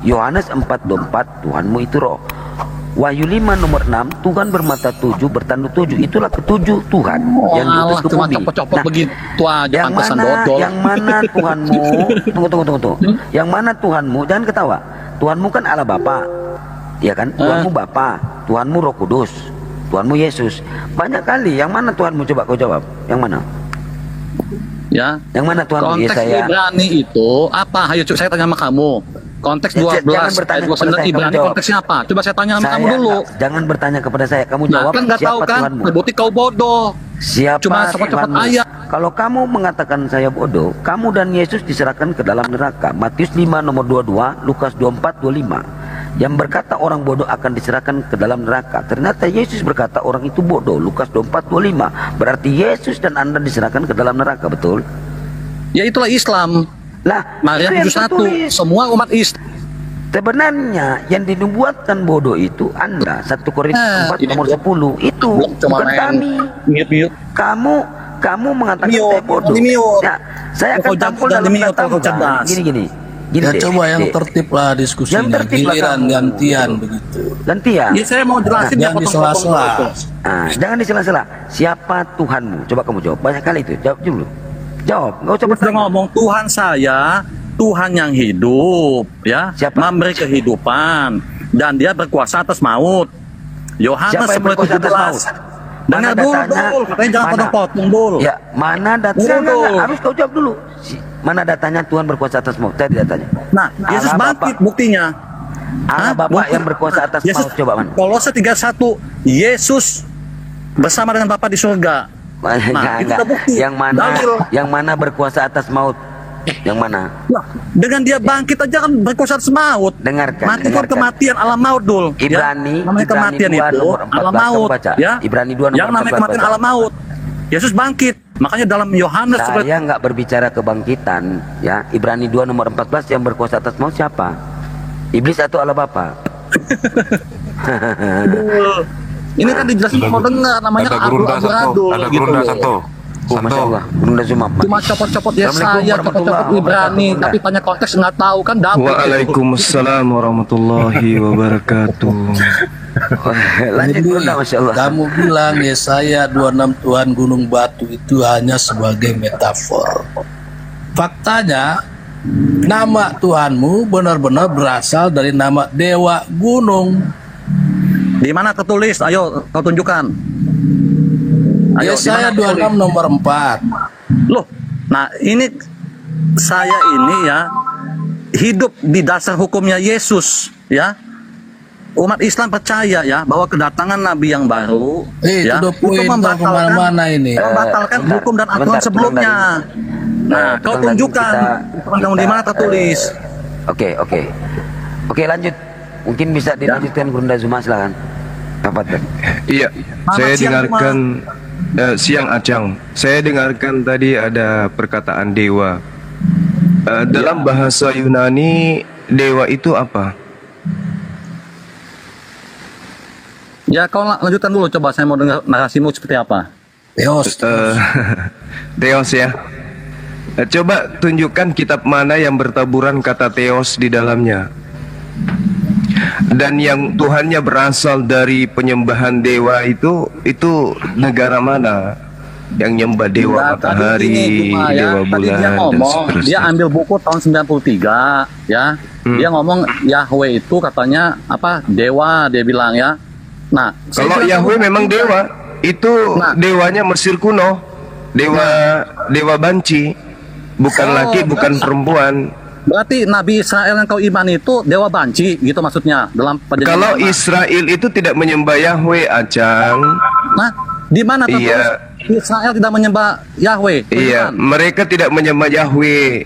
Yohanes 4:24 Tuhanmu itu roh. Wahyu 5 nomor 6 Tuhan bermata 7 bertanduk 7. Itulah ketujuh Tuhan yang diutus ke cuma bumi. copot-copot begitu aja, yang pantesan mana, dodol. yang mana Tuhanmu? Tunggu. Yang mana Tuhanmu? Jangan ketawa. Tuhanmu kan Allah Bapa, ya kan? Tuhanmu Bapa, Tuhanmu Roh Kudus, Tuhanmu Yesus. Banyak kali. Yang mana Tuhanmu? Coba kau jawab. Yang mana? Ya. Yang mana Tuhanmu? Konteks Ibrani itu apa? Ayo saya tanya sama kamu. Konteks 12 ayat 29 Ibrani konteksnya apa? Coba saya tanya sama kamu dulu. Jangan bertanya kepada saya. Kamu jawab. Kan nggak tahu kan? Berarti kau bodoh. Siapa cuma cepat-cepat ayat. Kalau kamu mengatakan saya bodoh, kamu dan Yesus diserahkan ke dalam neraka. Matius 5 nomor 22, Lukas 24 25. Yang berkata orang bodoh akan diserahkan ke dalam neraka. Ternyata Yesus berkata orang itu bodoh. Lukas 24 25. Berarti Yesus dan Anda diserahkan ke dalam neraka, betul? Ya itulah Islam. Lah, Maryam 71 semua umat Islam. Sebenarnya yang dinubuatkan bodoh itu Anda. 1 Korintus 4 nomor 10 itu bukan kami. Kamu mengatakan saya bodoh. Ya, saya akan tampil dalam pertama. Gini. Ya coba yang tertib lah diskusinya. Giliran gantian begitu. Gantian. Ya saya mau jelasin jangan di sela-sela. Jangan di sela-sela. Siapa Tuhanmu? Coba kamu jawab. Banyak kali itu. Jawab dulu. Jawab. Enggak usah bertanya. Ngomong Tuhan saya, Tuhan yang hidup, ya, siapa? Memberi kehidupan dan Dia berkuasa atas maut. Yohanes 10:17. Dengar dulu, katanya jangan potong-potong dulu. Ya, mana datanya? Harus kau jawab dulu. Mana datanya Tuhan berkuasa atas maut? Tadi datanya. Nah, Yesus bangkit buktinya. Allah Bapa yang berkuasa atas maut, coba mana? Kolose 3:1, Yesus bersama dengan Bapa di surga. Nah, itu bukti. Yang mana berkuasa atas maut? Yang mana? Nah, dengan dia bangkit aja kan berkuasa atas maut. Dengarkan. Mati kan kematian, alam maut dul. Ibrani, ya? Namanya kematian itu alam maut. Ya? Ibrani 2 nomor 14. Yang namanya kematian alam maut. Yesus bangkit. Makanya dalam Yohanes saya nggak berbicara kebangkitan, ya. Ibrani 2 nomor 14 yang berkuasa atas maut siapa? Iblis atau Allah Bapa? Ini kan dijelasin mau dengar, namanya abu-abu gitu loh. Sama saya, Bunda Zuma. Cuma copot-copot ya saya, copot-copot Ibrani, tapi tanya konteks nggak tahu kan dapat. Waalaikumsalam warahmatullahi wabarakatuh. Lanjut Bunda, Masya Allah. Kamu bilang Yesaya 26 Tuhan gunung batu itu hanya sebagai metafor. Faktanya nama Tuhanmu benar-benar berasal dari nama dewa gunung. Di mana tertulis? Ayo kau tunjukkan. Ayo, Yesaya 26 nomor 4. Loh, nah ini saya ini ya hidup di dasar hukumnya Yesus, ya. Umat Islam percaya ya bahwa kedatangan Nabi yang baru ya itu membatalkan hukum dan aturan sebelumnya. Nah, kau tunjukkan kamu di mana tertulis. Oke, lanjut. Mungkin bisa dilanjutkan Bunda Zuma, silakan. Iya, saya dengarkan siang Acang. Saya dengarkan tadi ada perkataan dewa. Dalam bahasa Yunani, dewa itu apa? Ya, kau lanjutkan dulu, coba saya mau dengar narasimu seperti apa. Theos. Theos ya. Coba tunjukkan kitab mana yang bertaburan kata Theos di dalamnya. Dan yang Tuhannya berasal dari penyembahan dewa itu negara mana? Yang nyembah dewa matahari, dewa bulan, dia ngomong, dan seterusnya. Dia ambil buku tahun 93 ya. Dia ngomong Yahweh itu katanya apa? Dewa, dia bilang ya. Nah, kalau Yahweh memang dewa, itu dewanya Mesir kuno, dewa banci, bukan laki, bukan perempuan. Berarti Nabi Israel yang kau iman itu dewa banci, gitu maksudnya dalam perjanjian. Kalau Israel itu tidak menyembah Yahweh, Acang. Nah, di mana tertulis Israel tidak menyembah Yahweh? Iya, mereka tidak menyembah Yahweh.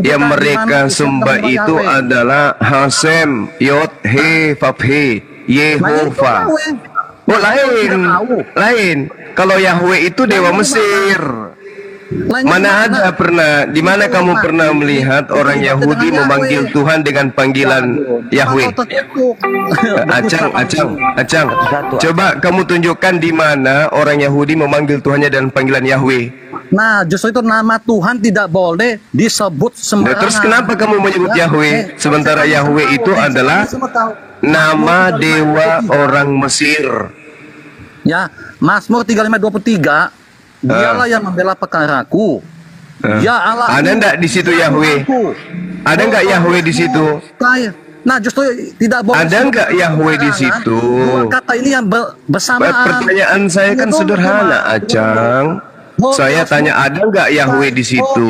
Yang mereka sembah itu adalah Hasem, Yod, He, Vav, He, Yehova. Oh, lain. Kalau Yahweh itu dewa Mesir. Mana ada pernah, di mana kamu pernah melihat orang Yahudi memanggil Tuhan dengan panggilan Yahweh? Acang, coba kamu tunjukkan di mana orang Yahudi memanggil Tuhannya dengan panggilan Yahweh. Nah, justru itu nama Tuhan tidak boleh disebut Nah, sembarangan. terus kenapa kamu menyebut Yahweh? Sementara Yahweh itu adalah nama dewa orang Mesir. Ya, Mazmur 35:23, dialah yang membela perkaraku. Ya Allah. Ada enggak di situ Yahweh? Ada enggak Yahweh di situ? Nah, justru tidak boleh. Ada enggak Yahweh di situ? Dua kata ini yang bersamaan. Pertanyaan saya kan sederhana, Acang. Saya tanya, ada enggak Yahweh di situ?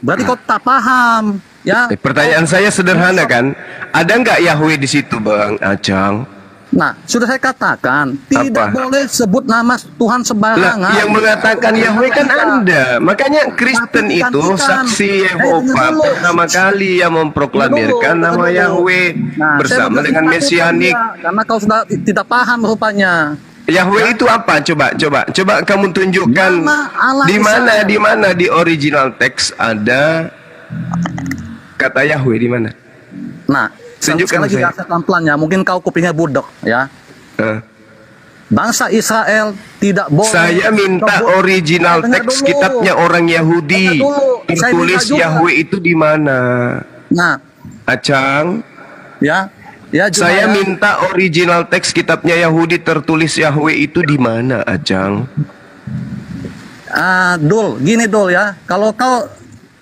Berarti kau tak paham, ya? Pertanyaan saya sederhana kan? Ada enggak Yahweh di situ, Bang Acang? Nah, sudah saya katakan, tidak boleh sebut nama Tuhan sembarangan. Lah, yang mengatakan Yahweh kan Anda. Makanya Kristen itu saksi Yehova pertama kali yang memproklamirkan nama Yahweh bersama dengan Mesianik. Karena kau sudah tidak paham rupanya. Yahweh itu apa? Coba kamu tunjukkan di mana di original teks ada kata Yahweh di mana? Nah, tunjukkan lagi pelan-pelan ya. Mungkin kau kupingnya budok ya. Bangsa Israel tidak boleh. Saya minta original teks kitabnya orang Yahudi. Tertulis Yahweh itu di mana? Nah, Acang. Ya. Ya, saya minta original teks kitabnya Yahudi tertulis Yahweh itu di mana, Acang? Dul, gini Dul ya. Kalau kau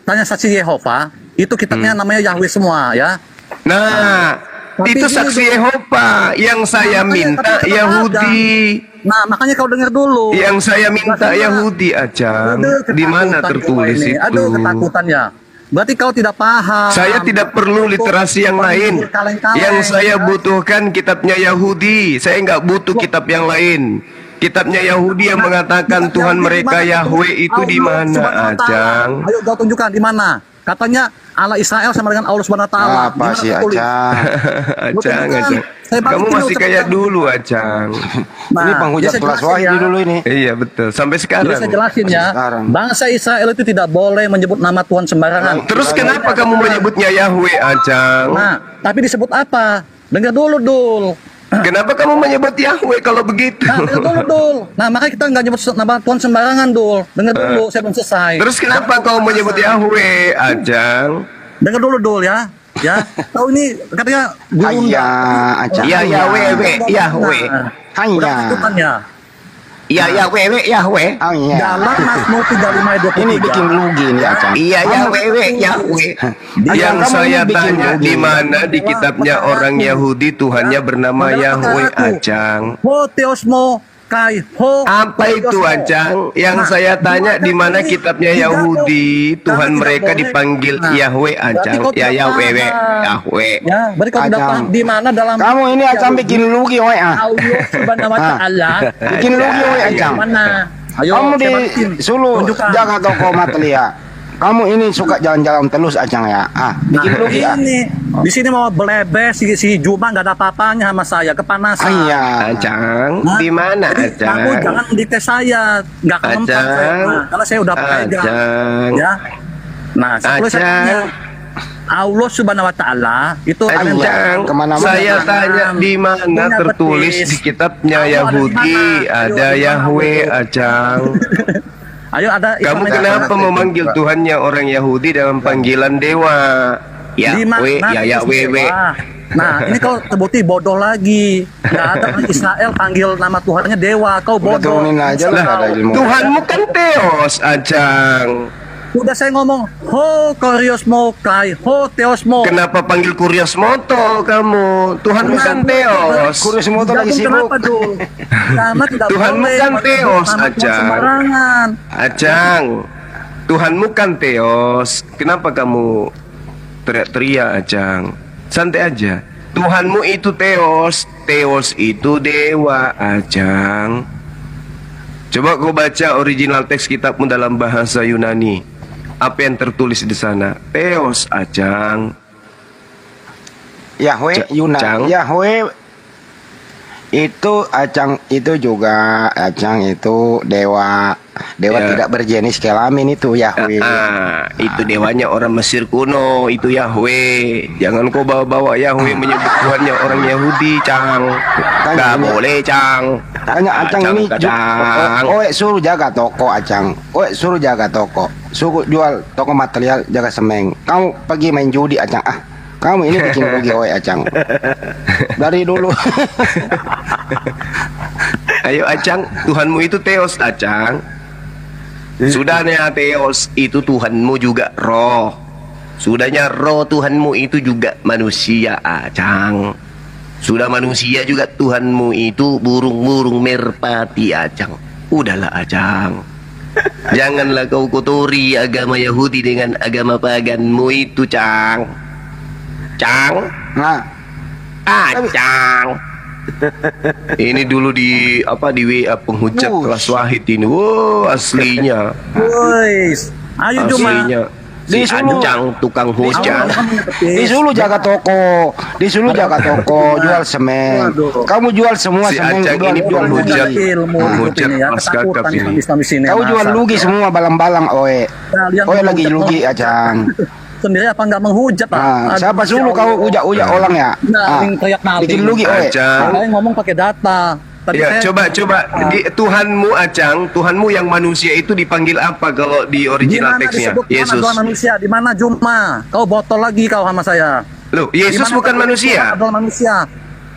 tanya saksi Yehova, itu kitabnya namanya Yahweh semua ya. Nah, itu saksi Yehova yang saya minta Yahudi. Nah, makanya kau dengar dulu. Yang saya minta Yahudi, Acang. Di mana tertulis itu? Aduh, ketakutannya. Berarti kau tidak paham. Saya tidak perlu literasi yang lain. Yang saya butuhkan kitabnya Yahudi. Saya nggak butuh kitab yang lain. Kitabnya Yahudi yang mengatakan Tuhan mereka Yahweh itu di mana, Acang? Ayo kau tunjukkan di mana. Katanya Allah Israel sama dengan Allah Subhanahu wa taala. Apa sih, Acang? Acang. Kamu masih kayak dulu, Acang. Ini penghujat kelas Wahyu dulu ini. Iya, betul. Sampai sekarang. Jadi saya jelasin ya. Bangsa Israel itu tidak boleh menyebut nama Tuhan sembarangan. Terus kenapa kamu menyebutnya Yahweh, Acang? Nah, tapi disebut apa? Dengar dulu, Dul. Kenapa kamu menyebut Yahweh kalau begitu? Nah, dengar dulu, Dul. Nah, makanya kita nggak nyebut nama Tuhan sembarangan, Dul. Dengar dulu, saya belum selesai. Terus kenapa kau menyebut Yahweh, Acang? Dengar dulu, Dul ya. Ya, tahu ini katanya guru Acang. Ya, Yahweh, Yahweh. Hanya. Ya, Yahweh, Yahweh. Dalam Mazmur 35:23. Ini bikin lugi nih, Acang. Iya, Yahweh. Yang saya tanya di mana di kitabnya orang Yahudi Tuhannya bernama Yahweh, Acang? Ho teosmo kai ho. Apa itu, Acang? Yang saya tanya di mana kitabnya Yahudi Tuhan mereka dipanggil Yahweh, Acang? Ya, Yahweh. Ya, berarti kau tidak paham di mana dalam. Kamu ini Acang bikin lugi, oi Allah Subhanahu wa taala. Bikin lugi, oi Acang. Mana? Ayo, kamu di Sulu jaga toko Matelia. Kamu ini suka jalan-jalan terus, Acang ya. Bikin lugi ya. Di sini mau belebes si Juma nggak ada apa-apanya sama saya, kepanasan. Iya, Acang. Di mana, Acang? Kamu jangan dikte saya, nggak kelempak saya, karena saya udah pegang. Ya. Nah, tulisannya Allah Subhanahu wa taala itu Acang, saya tanya di mana tertulis di kitabnya Yahudi ada Yahweh, Acang. Ayo ada. Kamu kenapa memanggil Tuhannya orang Yahudi dalam panggilan dewa? Yahweh, ya Yahweh. Nah, ini kau terbukti bodoh lagi. Nggak ada orang Israel panggil nama Tuhannya dewa. Kau bodoh. Tuhanmu kan Theos, Acang. Udah saya ngomong, ho Kuriosmo kai, ho Theosmo. Kenapa panggil Kuriosmoto kamu? Tuhanmu kan Theos. Kuriosmoto lagi sibuk. Kenapa tuh? Karena tidak Tuhanmu kan Theos, Acang. Sembarangan. Acang, Tuhanmu kan Theos. Kenapa kamu teriak-teriak, Acang? Santai aja. Tuhanmu itu Theos. Theos itu dewa, Acang. Coba kau baca original teks kitabmu dalam bahasa Yunani. Apa yang tertulis di sana? Theos, Acang. Yahweh, Yunani. Yahweh itu Acang itu juga Acang itu dewa Dewa Ya. tidak berjenis kelamin itu Yahweh. Itu dewanya orang Mesir kuno, itu Yahweh. Jangan kau bawa-bawa Yahweh menyebut Tuhannya orang Yahudi, Cang. Gak ini- boleh, Cang. Tanya Acang ini Cang. Oe suruh jaga toko Acang. Oe suruh jaga toko. Suruh jual toko material, jaga semeng. Kamu pergi main judi Acang. Kamu ini bikin rugi Oe Acang. Dari dulu. Ayo Acang, Tuhanmu itu Theos, Acang. Sudahnya Theos itu Tuhanmu juga roh. Sudahnya roh Tuhanmu itu juga manusia, Acang. Sudah manusia juga Tuhanmu itu burung-burung merpati, Acang. Udahlah, Acang. Janganlah kau kotori agama Yahudi dengan agama paganmu itu, Cang. Cang. Nah, Acang. Ini dulu di WA penghujat kelas wahid ini. Wow, aslinya. Woi, ayo Juma. Aslinya. Si Acang tukang hujat. disuruh jaga toko, disuruh jaga toko, jual semen. Kamu jual semua Si semen, Acang jual ini jual penghujat. lugi. Ilmu Menghujat ini ya, Mas Kakap ketakutan ini. Islam di sini. Kau jual masa. lugi semua balang-balang Oe. Kalian Oe lagi menghujat lugi Acang. sendiri apa nggak menghujat Pak? Nah, siapa suruh kau ujak-ujak orang ya? Nah, yang teriak nabi. Bikin lugi Oe. Acang. Kalian ngomong pakai data. Tadi Ya, saya- coba Tuhanmu Acang, Tuhanmu yang manusia itu dipanggil apa kalau di Di original mana teksnya? disebut Tuhan Yesus. adalah manusia? Di mana Juma? Kau botol lagi kau sama saya. Loh, Yesus Di mana bukan Tuhan manusia. adalah manusia.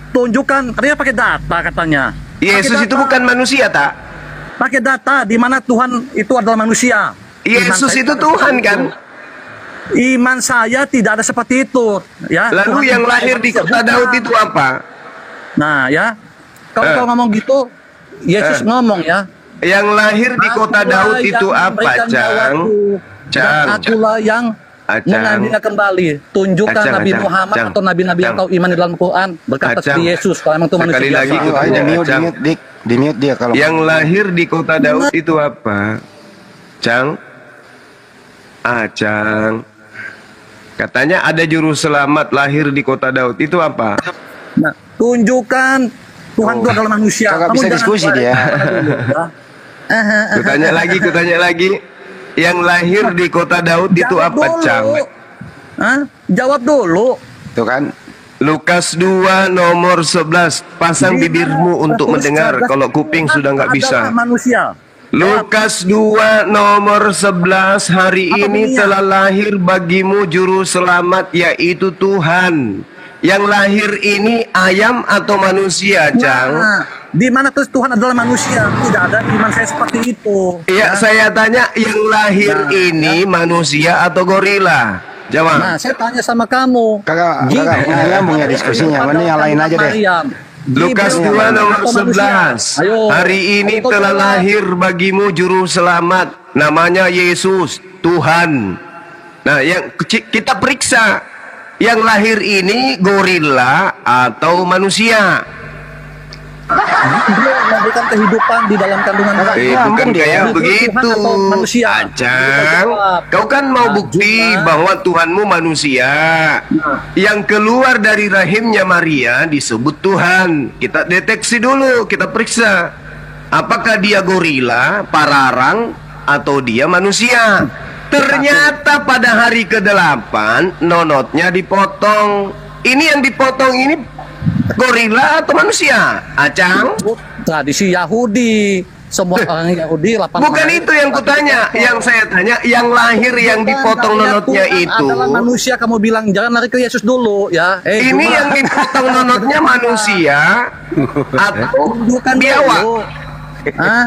Tunjukkan, katanya pakai data katanya. Yesus Pakai itu data. bukan manusia, tak? Pakai data di mana Tuhan itu adalah manusia. Yesus Iman saya itu tidak Tuhan seperti kan? itu. Iman saya tidak ada seperti itu, ya. Lalu Tuhan yang itu lahir di manusia, kota bukan. Daud itu apa? Nah, ya. Kalau Eh. kau ngomong gitu, Yesus ngomong ya. Yang lahir di kota Akulah Daud yang itu apa, memberikan Cang? nyawaku, Cang, dan akulah yang Acang. mengambilnya kembali. Tunjukkan Acang, Nabi Acang, Muhammad Acang, atau Nabi-Nabi yang Acang. kau imani dalam Quran berkata Acang. seperti Yesus. Kalau emang itu manusia Sekali biasa. lagi Oh, Tanya, di mute, Acang. Dik. Di mute dia kalau Yang lahir di kota Daud itu apa? Cang? Cang. Katanya ada juru selamat lahir di kota Daud. Itu apa? Nah, tunjukkan Tuhan itu adalah manusia. Kagak Kamu bisa jangan diskusi balik dia. kepada dulu, ya. Kutanya lagi. Yang lahir di kota Daud itu Jawab apa, dulu. Cang? Hah? Jawab dulu. Tuh kan. Lukas 2 nomor 11. Pasang Di bibirmu mana untuk tertulis mendengar. cerdas Kalau kuping Tuhan sudah nggak adalah bisa. manusia. Lukas 2 nomor 11. Hari Apa ini bunyinya? telah lahir bagimu juru selamat, yaitu Tuhan. Yang lahir ini ayam atau manusia, Cang? Nah, di mana terus Tuhan adalah manusia? Tidak ada iman saya seperti itu. Iya, saya tanya yang lahir Nah, ini manusia atau gorila? Jawab. Nah, saya tanya sama kamu. Kagak Jika nyambung ya diskusinya. Mending yang lain aja deh. Maryam, Lukas Jibril 2 nomor atau manusia? 11. Ayo. Hari ini Ayo, kau telah jawab. lahir bagimu juru selamat, namanya Yesus, Tuhan. Nah, yang kita periksa, yang lahir ini gorila atau manusia? Dia memberikan kehidupan di dalam kandungan Kagak bayi. nyambung Bukan dia. kayak Itu begitu. Tuhan atau manusia? Acang, Jawab. kau kan mau Nah, bukti Juma. bahwa Tuhanmu manusia. Yang keluar dari rahimnya Maria disebut Tuhan. Kita deteksi dulu, kita periksa. Apakah dia gorila, pararang, atau dia manusia? Ternyata pada hari ke-8 nonotnya dipotong. Ini yang dipotong ini gorila atau manusia? Acang? Tradisi Yahudi. Semua orang Yahudi 8 Bukan itu yang kutanya. Yang saya tanya, yang lahir yang dipotong nonotnya itu. adalah manusia. Kamu bilang jangan lari ke Yesus dulu ya. Ini Juma. yang dipotong nonotnya manusia atau Tunjukkan biawak? dulu. Hah?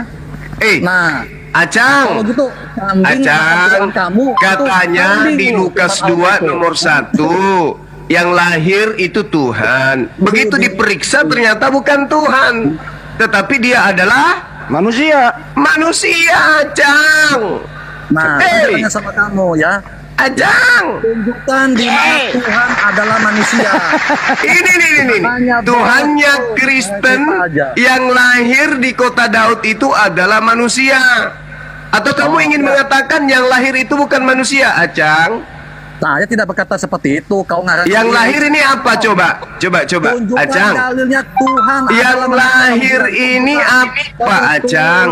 Nah, kalau Acang, gitu kambing makan tulang kamu. katanya itu kambing di loh, Lukas bukan 2 auto. nomor 1 yang lahir itu Tuhan. Begitu diperiksa ternyata bukan Tuhan, tetapi dia adalah Manusia. manusia, Acang. Nah, saya tanya sama kamu ya. Acang. Tunjukkan di mana Tuhan adalah manusia. Ini. Hanya Tuhannya betul. Kristen Kita aja. yang lahir di kota Daud itu adalah manusia. Atau kamu ingin mengatakan yang lahir itu bukan manusia, Acang? Saya tidak berkata seperti itu. Kau ngarang. Yang lahir ini apa? Coba. Tunjukkan Acang. dalilnya Tuhan Yang adalah manusia. lahir ini apa, Tertulis. Acang?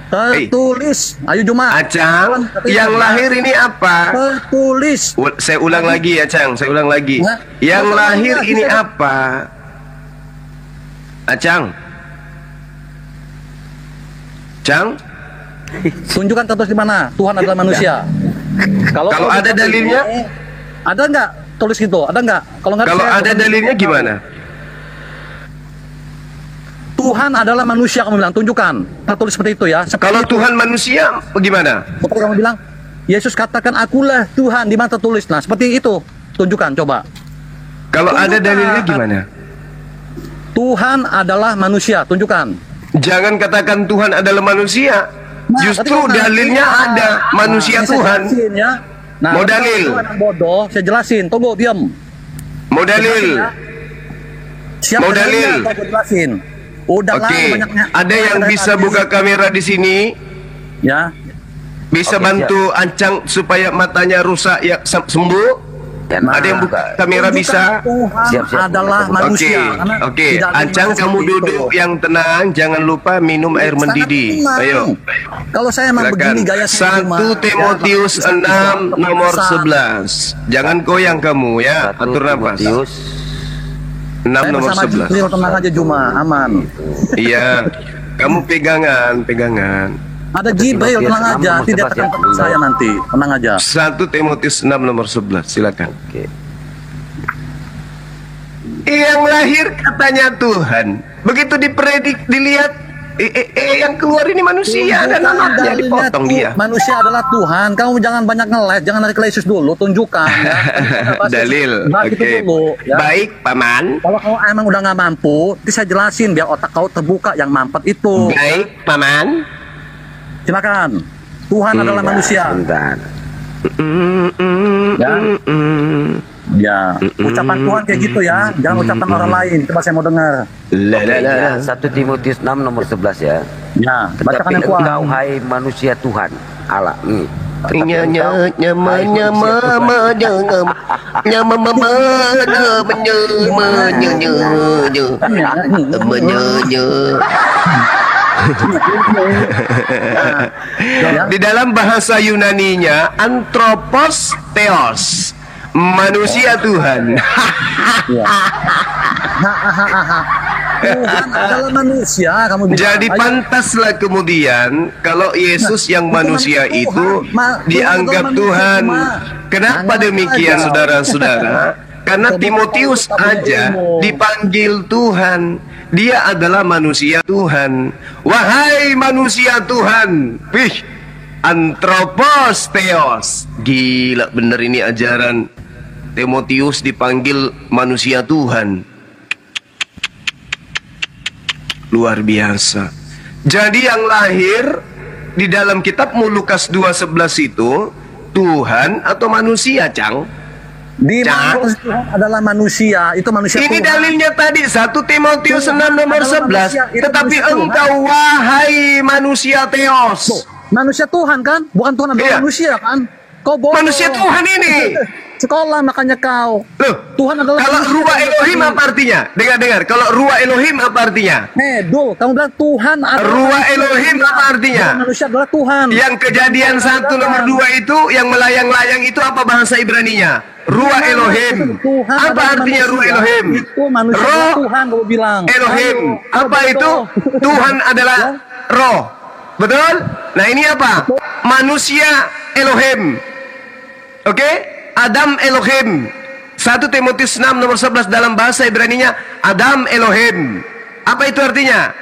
Tertulis. Ayo Juma. Acang, yang lahir ini apa? Tertulis. Saya ulang lagi ya, Cang. Saya ulang lagi. Hah? Yang Ulang lahir lagi, ini saya- apa? Acang. Cang, Tunjukkan tertulis di mana Tuhan adalah manusia. Kalau ada dalilnya? Ada nggak tulis gitu? Ada nggak? Kalau nggak kalau saya- ada dalilnya gimana? Tuhan adalah manusia, kamu bilang. Tunjukkan tertulis seperti itu ya. Seperti Kalau itu. Tuhan manusia, bagaimana? Seperti kamu bilang, Yesus katakan akulah Tuhan, di mana tertulis. Nah, seperti itu. Tunjukkan, coba. Kalau ada Tunjukkan. dalilnya gimana? Tuhan adalah manusia, tunjukkan. Jangan katakan Tuhan adalah manusia. Nah, Justru tapi kalau dalilnya nanti- ada manusia Nah, ini saya Tuhan. jelasin, ya. Nah, Mau kalau dalil? Tuhan yang bodoh, saya jelasin. Tunggu, diam. Mau dalil? Siapa Mau dalil? dalilnya? Kalau aku jelasin. Udah Oke. lah, banyaknya. Ada yang bisa buka kamera di sini? Ya. Bisa Oke, bantu Ancang supaya matanya rusak ya sembuh? Ya, Nah, Ada yang buka kamera tunjukkan bisa? Tuhan Siap. adalah Oke, manusia. Karena oke. tidak ada Ancang manusia kamu seperti duduk itu. yang tenang, jangan lupa minum air Sangat mendidih. tenang. Ayo. Kalau saya emang Silakan. begini gaya saya 1 cuma- Timotius ya, 6 nomor kepanasan. 11. Jangan goyang kamu ya, 1 atur nafas. Timotius 6 Saya nomor bersama 11. Jibril, tenang aja Juma, aman. Iya. Kamu pegangan. Ada Jibril, tenang Timotius aja, 6 tidak nomor tekan 11 ya. saya nanti, tenang aja. 1 Timotius 6 nomor 11. Silakan. Oke. Yang lahir katanya Tuhan. Begitu dipredik, dilihat yang keluar ini manusia dan Tunjukkan anaknya dalilnya dipotong tuh, dia. Manusia adalah Tuhan. Kamu jangan banyak ngeles, jangan narik ke Yesus dulu, tunjukkan ya. Dalil. Bahas itu Oke. dulu, ya. Baik, Paman. Kalau kamu emang udah nggak mampu, nanti saya jelasin biar otak kau terbuka yang mampet itu. Baik, Paman. Silakan. Tuhan adalah manusia. Bentar. Ya. Ya, ucapan Tuhan kayak gitu ya. Jangan ucapan orang lain. Coba saya mau dengar. La la la. Ya, 1 Timotius 6 nomor 11 ya. Ya, bacakan Tetapi yang kuat. engkau hai manusia Tuhan Allah. Tetapi Nya nya engkau, nya ma hai nya ma manusia Tuhan. ma nya ngam nya ma ma ma nya ma nya ma nya nya nya ma nya nya. Di dalam bahasa Yunaninya anthropos theos, manusia Tuhan. Ya. Tuhan adalah manusia, kamu bilang. Jadi Ayo. pantaslah kemudian kalau Yesus yang manusia Tuhan, itu Tuhan dianggap adalah Tuhan. manusia. Kenapa Jangan demikian aja. saudara-saudara? Karena Coba Timotius kamu tetap aja berilmu. dipanggil Tuhan. Dia adalah manusia Tuhan. Wahai manusia Tuhan. Wih, anthropos theos. Gila bener ini ajaran. Timotius dipanggil manusia Tuhan. Luar biasa. Jadi yang lahir di dalam kitabmu Lukas 2:11 itu Tuhan atau manusia, Cang? Di Cang. mana Tuhan adalah manusia, itu manusia Ini Tuhan. dalilnya tadi 1 Timotius Tuhan 6 nomor adalah 11. manusia, itu Tetapi manusia Tuhan. engkau wahai manusia Theos. Tuh, manusia Tuhan kan? Bukan Tuhan adalah Iya. manusia kan? Kau bodoh. Manusia Tuhan ini. Sekolah makanya kau. Loh, Tuhan adalah kalau manusia. ruwa Elohim apa artinya? Dengar-dengar, kalau ruwa Elohim apa artinya? Dul, kamu bilang Tuhan adalah Ruwa manusia. Elohim apa artinya? Bukan manusia adalah Tuhan. Yang kejadian 1 nomor 2 itu yang melayang-layang itu apa bahasa Ibraninya? Ruwa Elohim. Tuhan Apa adalah artinya manusia. ruwa Elohim? Itu manusia Roh adalah Tuhan, kamu bilang. Elohim. Ayo, Apa betul. itu? Tuhan adalah Ya. roh. Betul? Nah ini apa? Manusia Elohim. Oke? Adam Elohim. 1 Timotius 6 nomor 11 dalam bahasa Ibraninya Adam Elohim. Apa itu artinya?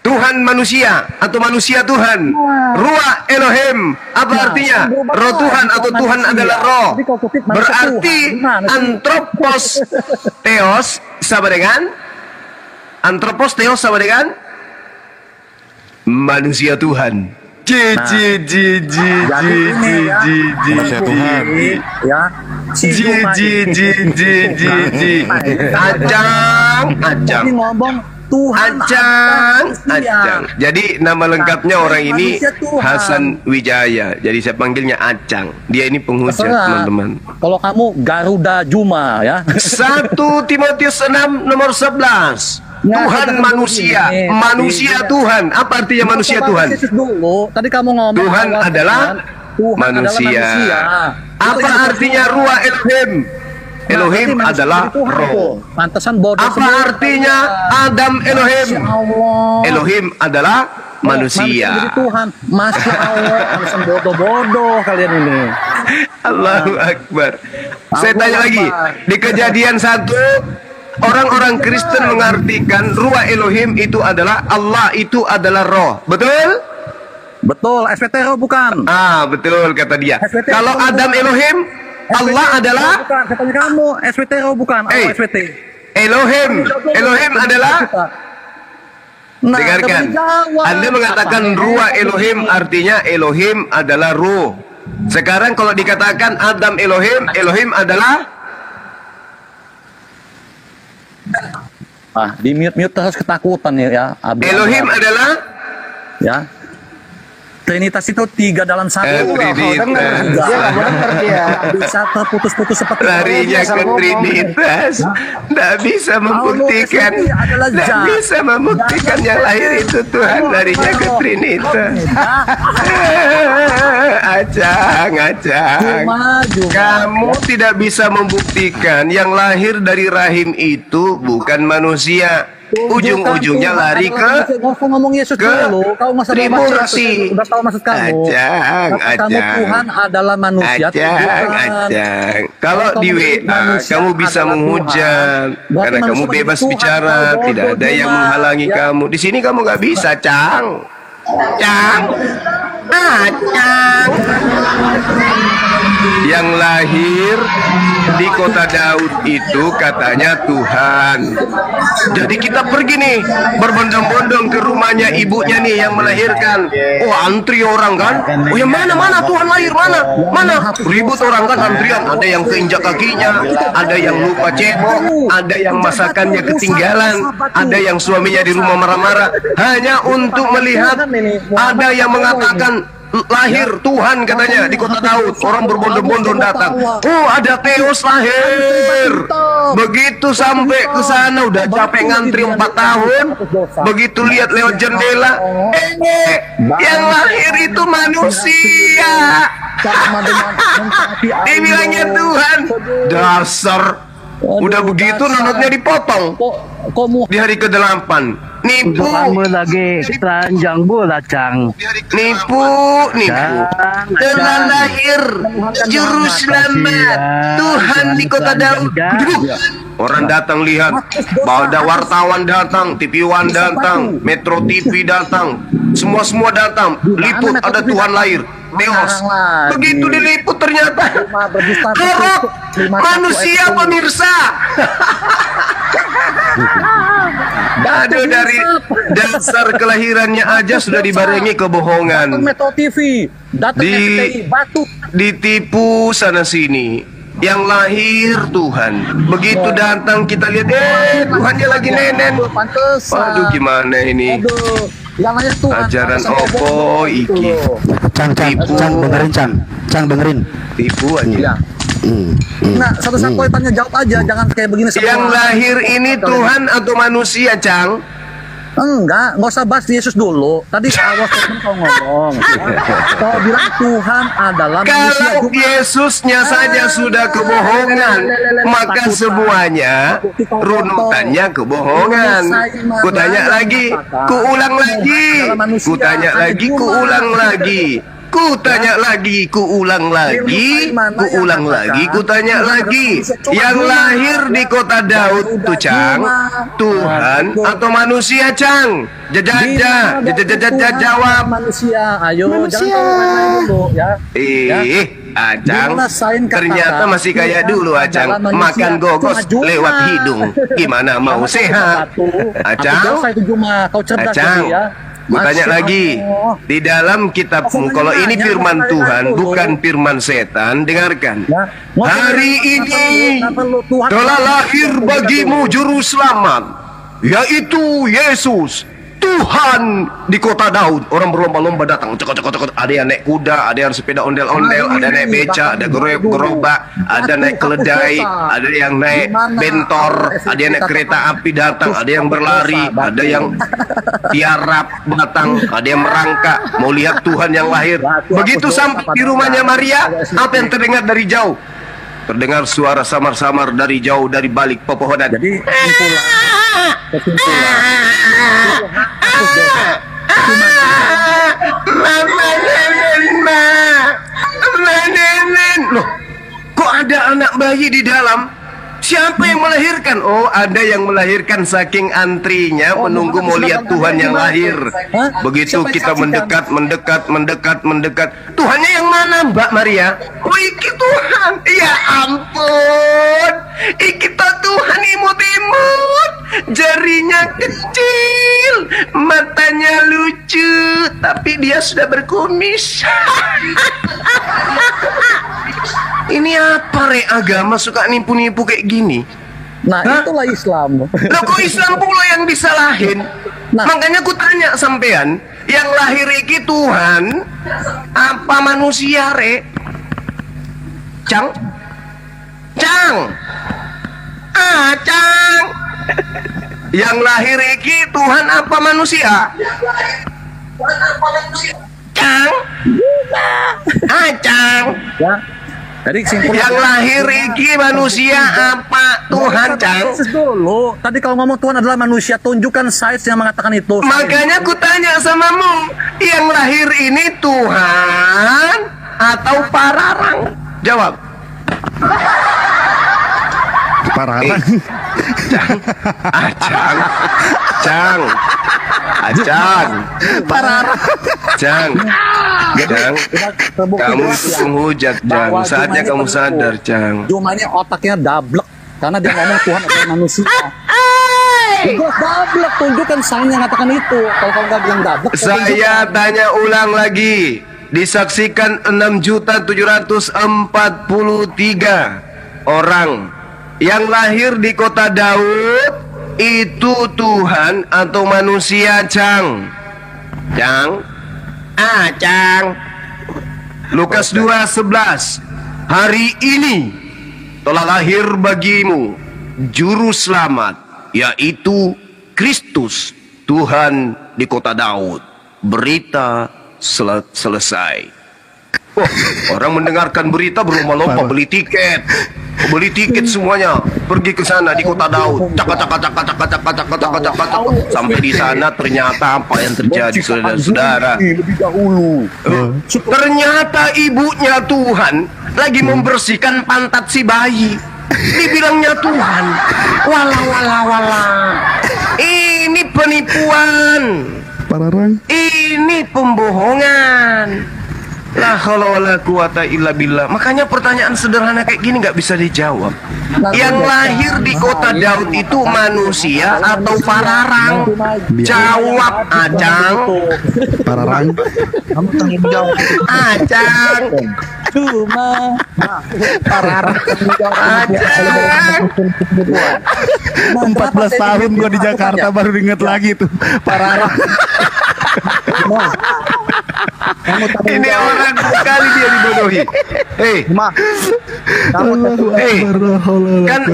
Tuhan manusia atau manusia Tuhan. Ruah Elohim. Apa Nah, artinya? berubah Roh Tuhan lagi, atau bukan Tuhan manusia. adalah roh. Jadi kau kutip manusia Berarti Tuhan. Gimana sih? anthropos theos sama dengan anthropos theos sama dengan manusia Tuhan. Jadi ini ya, Manusia Tuhan. Ya, si Juma ini. Acang. Jadi ngomong Tuhan Acang, adalah manusia. Acang. Jadi nama lengkapnya orang ini Manusia Tuhan. Hasan Wijaya. Jadi saya panggilnya Acang. Dia ini penghujat, Terserah. teman-teman. Kalau kamu Garuda Juma ya. 1 Timotius 6 nomor 11. Tuhan manusia, manusia Tuhan. Apa artinya manusia Tuhan? Yesus dulu. Tadi kamu ngomong Tuhan adalah manusia. Apa artinya ruah Elohim? Elohim adalah roh. Pantesan bodoh. Apa artinya Adam Elohim? Elohim adalah manusia. Jadi Tuhan, Masya Allah, pantesan bodoh-bodoh kalian ini. Allahu Akbar. Saya tanya lagi, di Kejadian 1 orang-orang Kristen mengartikan ruah Elohim itu adalah Allah, itu adalah roh. Betul? Betul, SPT roh bukan. Ah, betul kata dia. SPT Kalau roh Adam bukan. Elohim, Allah adalah Bukan, katanya kamu, SPT roh bukan. SPT. Elohim. Elohim adalah dengarkan. Anda mengatakan ruah Elohim artinya Elohim adalah ruh. Sekarang kalau dikatakan Adam Elohim, Elohim adalah di mute terus ketakutan ya. Elohim adalah ya. Trinitas itu 3 dalam 1. Trinitas. Bisa terputus-putus seperti larinya ke Trinitas. Tidak bisa membuktikan. Tidak bisa membuktikan yang lahir itu Tuhan. Larinya ke Trinitas. Acang. Kamu tidak bisa membuktikan yang lahir dari rahim itu bukan manusia. Ujung-ujungnya lari ke ngomong Yesus dulu. Kau masa Trimurti. Udah tahu maksud kamu. Kamu Tuhan adalah manusia. Acang. Kalau di WA kamu bisa menghujat karena kamu bebas bicara, tidak ada yang menghalangi kamu. Di sini kamu nggak bisa, Cang. Yang lahir di kota Daud itu katanya Tuhan. Jadi kita pergi nih berbondong-bondong ke rumahnya ibunya nih yang melahirkan. Oh, antri orang kan? Oh, yang mana Tuhan lahir mana? Ribut orang kan, antrian. Ada yang keinjak kakinya, ada yang lupa cebok, ada yang masakannya ketinggalan, ada yang suaminya di rumah marah-marah hanya untuk melihat. Ada yang mengatakan lahir Tuhan katanya di kota Daud. Orang berbondong-bondong datang. Oh, ada Theos lahir. Begitu sampai ke sana udah capek ngantri 4 tahun. Begitu lihat lewat jendela, yang lahir itu manusia. Dibilangnya Tuhan. Dasar. Udah begitu nonotnya dipotong di hari ke-8. Nipu lagi telanjang bola, Cang. Nipu telah lahir juru selamat Tuhan di kota Daud. Orang datang lihat, ada wartawan datang, TV One datang, Metro TV datang, semua datang, liput ada Tuhan lahir. Theos. Begitu diliput ternyata korok manusia pemirsa. Aduh, dari dasar kelahirannya aja sudah dibarengi kebohongan. Metro TV, ditipu sana sini. Yang lahir Tuhan. Begitu datang kita lihat, Tuhannya lagi nenen. Waduh, gimana ini? Ajaran opo iki. Cang dengerin. Tipu aja. Nah, satu-satu tanya jawab aja, jangan kayak begini semua. Yang lahir ini Tuhan atau manusia, Cang? Enggak usah bahas Yesus dulu. Tadi awal statement kau ngomong. Kau bilang Tuhan adalah manusia. Kalau Yesusnya saja sudah kebohongan, maka semuanya runutannya kebohongan. Kutanya lagi, kuulang lagi. Kutanya lagi, kuulang lagi. Kutanya lagi, kuulang lagi, kuulang lagi, kutanya lagi. Yang lahir di kota Daud tuh, Cang, Tuhan atau manusia, Cang? Jawab. Manusia, ayo jangan dulu ya. Acang, ternyata masih kayak dulu, Acang. Makan gogos lewat hidung. Gimana mau sehat? Acang, gue tanya lagi, di dalam kitabmu, kalau ini firman Tuhan, bukan firman setan, dengarkan. Hari ini telah lahir bagimu juru selamat, yaitu Yesus, Tuhan di kota Daud. Orang berlomba-lomba datang, cekot. Ada yang naik kuda, ada yang sepeda ondel-ondel, ada naik beca, ada gerobak, ada naik keledai, ada yang naik bentor, ada yang naik kereta api datang, ada yang berlari, ada yang tiarap datang, ada yang merangkak mau lihat Tuhan yang lahir. Begitu sampai di rumahnya Maria, apa yang terdengar dari jauh? Terdengar suara samar-samar dari jauh dari balik pepohonan. Jadi Loh, kok ada anak bayi di dalam? Siapa yang melahirkan? Oh, ada yang melahirkan saking antrinya menunggu mau lihat Tuhan yang lahir. Begitu kita mendekat. Tuhannya yang mana, Mbak Maria? Oh, iki Tuhan. Ya ampun. Iki Tuhan imut-imut. Jarinya kecil, matanya lucu, tapi dia sudah berkumis. Ini apa agama suka nipu-nipu kayak gini? Nah, itulah Islam. Loh, kok Islam pula yang disalahin? Makanya ku tanya sampean, yang lahir iki Tuhan apa manusia, Rek? Cang? Cang. Yang lahir iki Tuhan apa manusia? Cang? Cang. Ya. Jadi yang lahir iki manusia apa Tuhan, Cang? Dulu. Tadi kalau ngomong Tuhan adalah manusia, tunjukkan size yang mengatakan itu. Makanya ku tanya samamu, yang lahir ini Tuhan atau pararang? Jawab. Pararang. Cang. Pararang. Cang. Kamu penghujat, Cang. Saatnya kamu sadar, Cang. Cuma ini otaknya dablek karena dia ngomong Tuhan adalah manusia. Juga dablek, tunjukkan saya yang mengatakan itu. Kalau kamu nggak bilang dablek, saya tanya ulang lagi. Disaksikan 6.743 orang yang lahir di kota Daud. Itu Tuhan atau manusia, Cang? Cang? Cang. Lukas 2:11. Hari ini telah lahir bagimu juru selamat, yaitu Kristus, Tuhan di kota Daud. Berita selesai. Orang mendengarkan berita berlomba-lomba beli tiket semuanya, pergi ke sana di kota Daud. Cak. Sampai di sana ternyata apa yang terjadi, saudara-saudara? Ternyata ibunya Tuhan lagi membersihkan pantat si bayi. Dibilangnya Tuhan. Walah. Ini penipuan. Pararang. Ini pembohongan. La haula wala quwata illa billah. Makanya pertanyaan sederhana kayak gini nggak bisa dijawab. Yang lahir di kota Daud itu manusia atau pararang? Jawab, Acang. Pararang. kamu tanggung jawab. Acang. Cuma pararang. 14 tahun gua di Jakarta baru inget lagi tuh pararang. Ini orang sekali dia dibodohi. Kan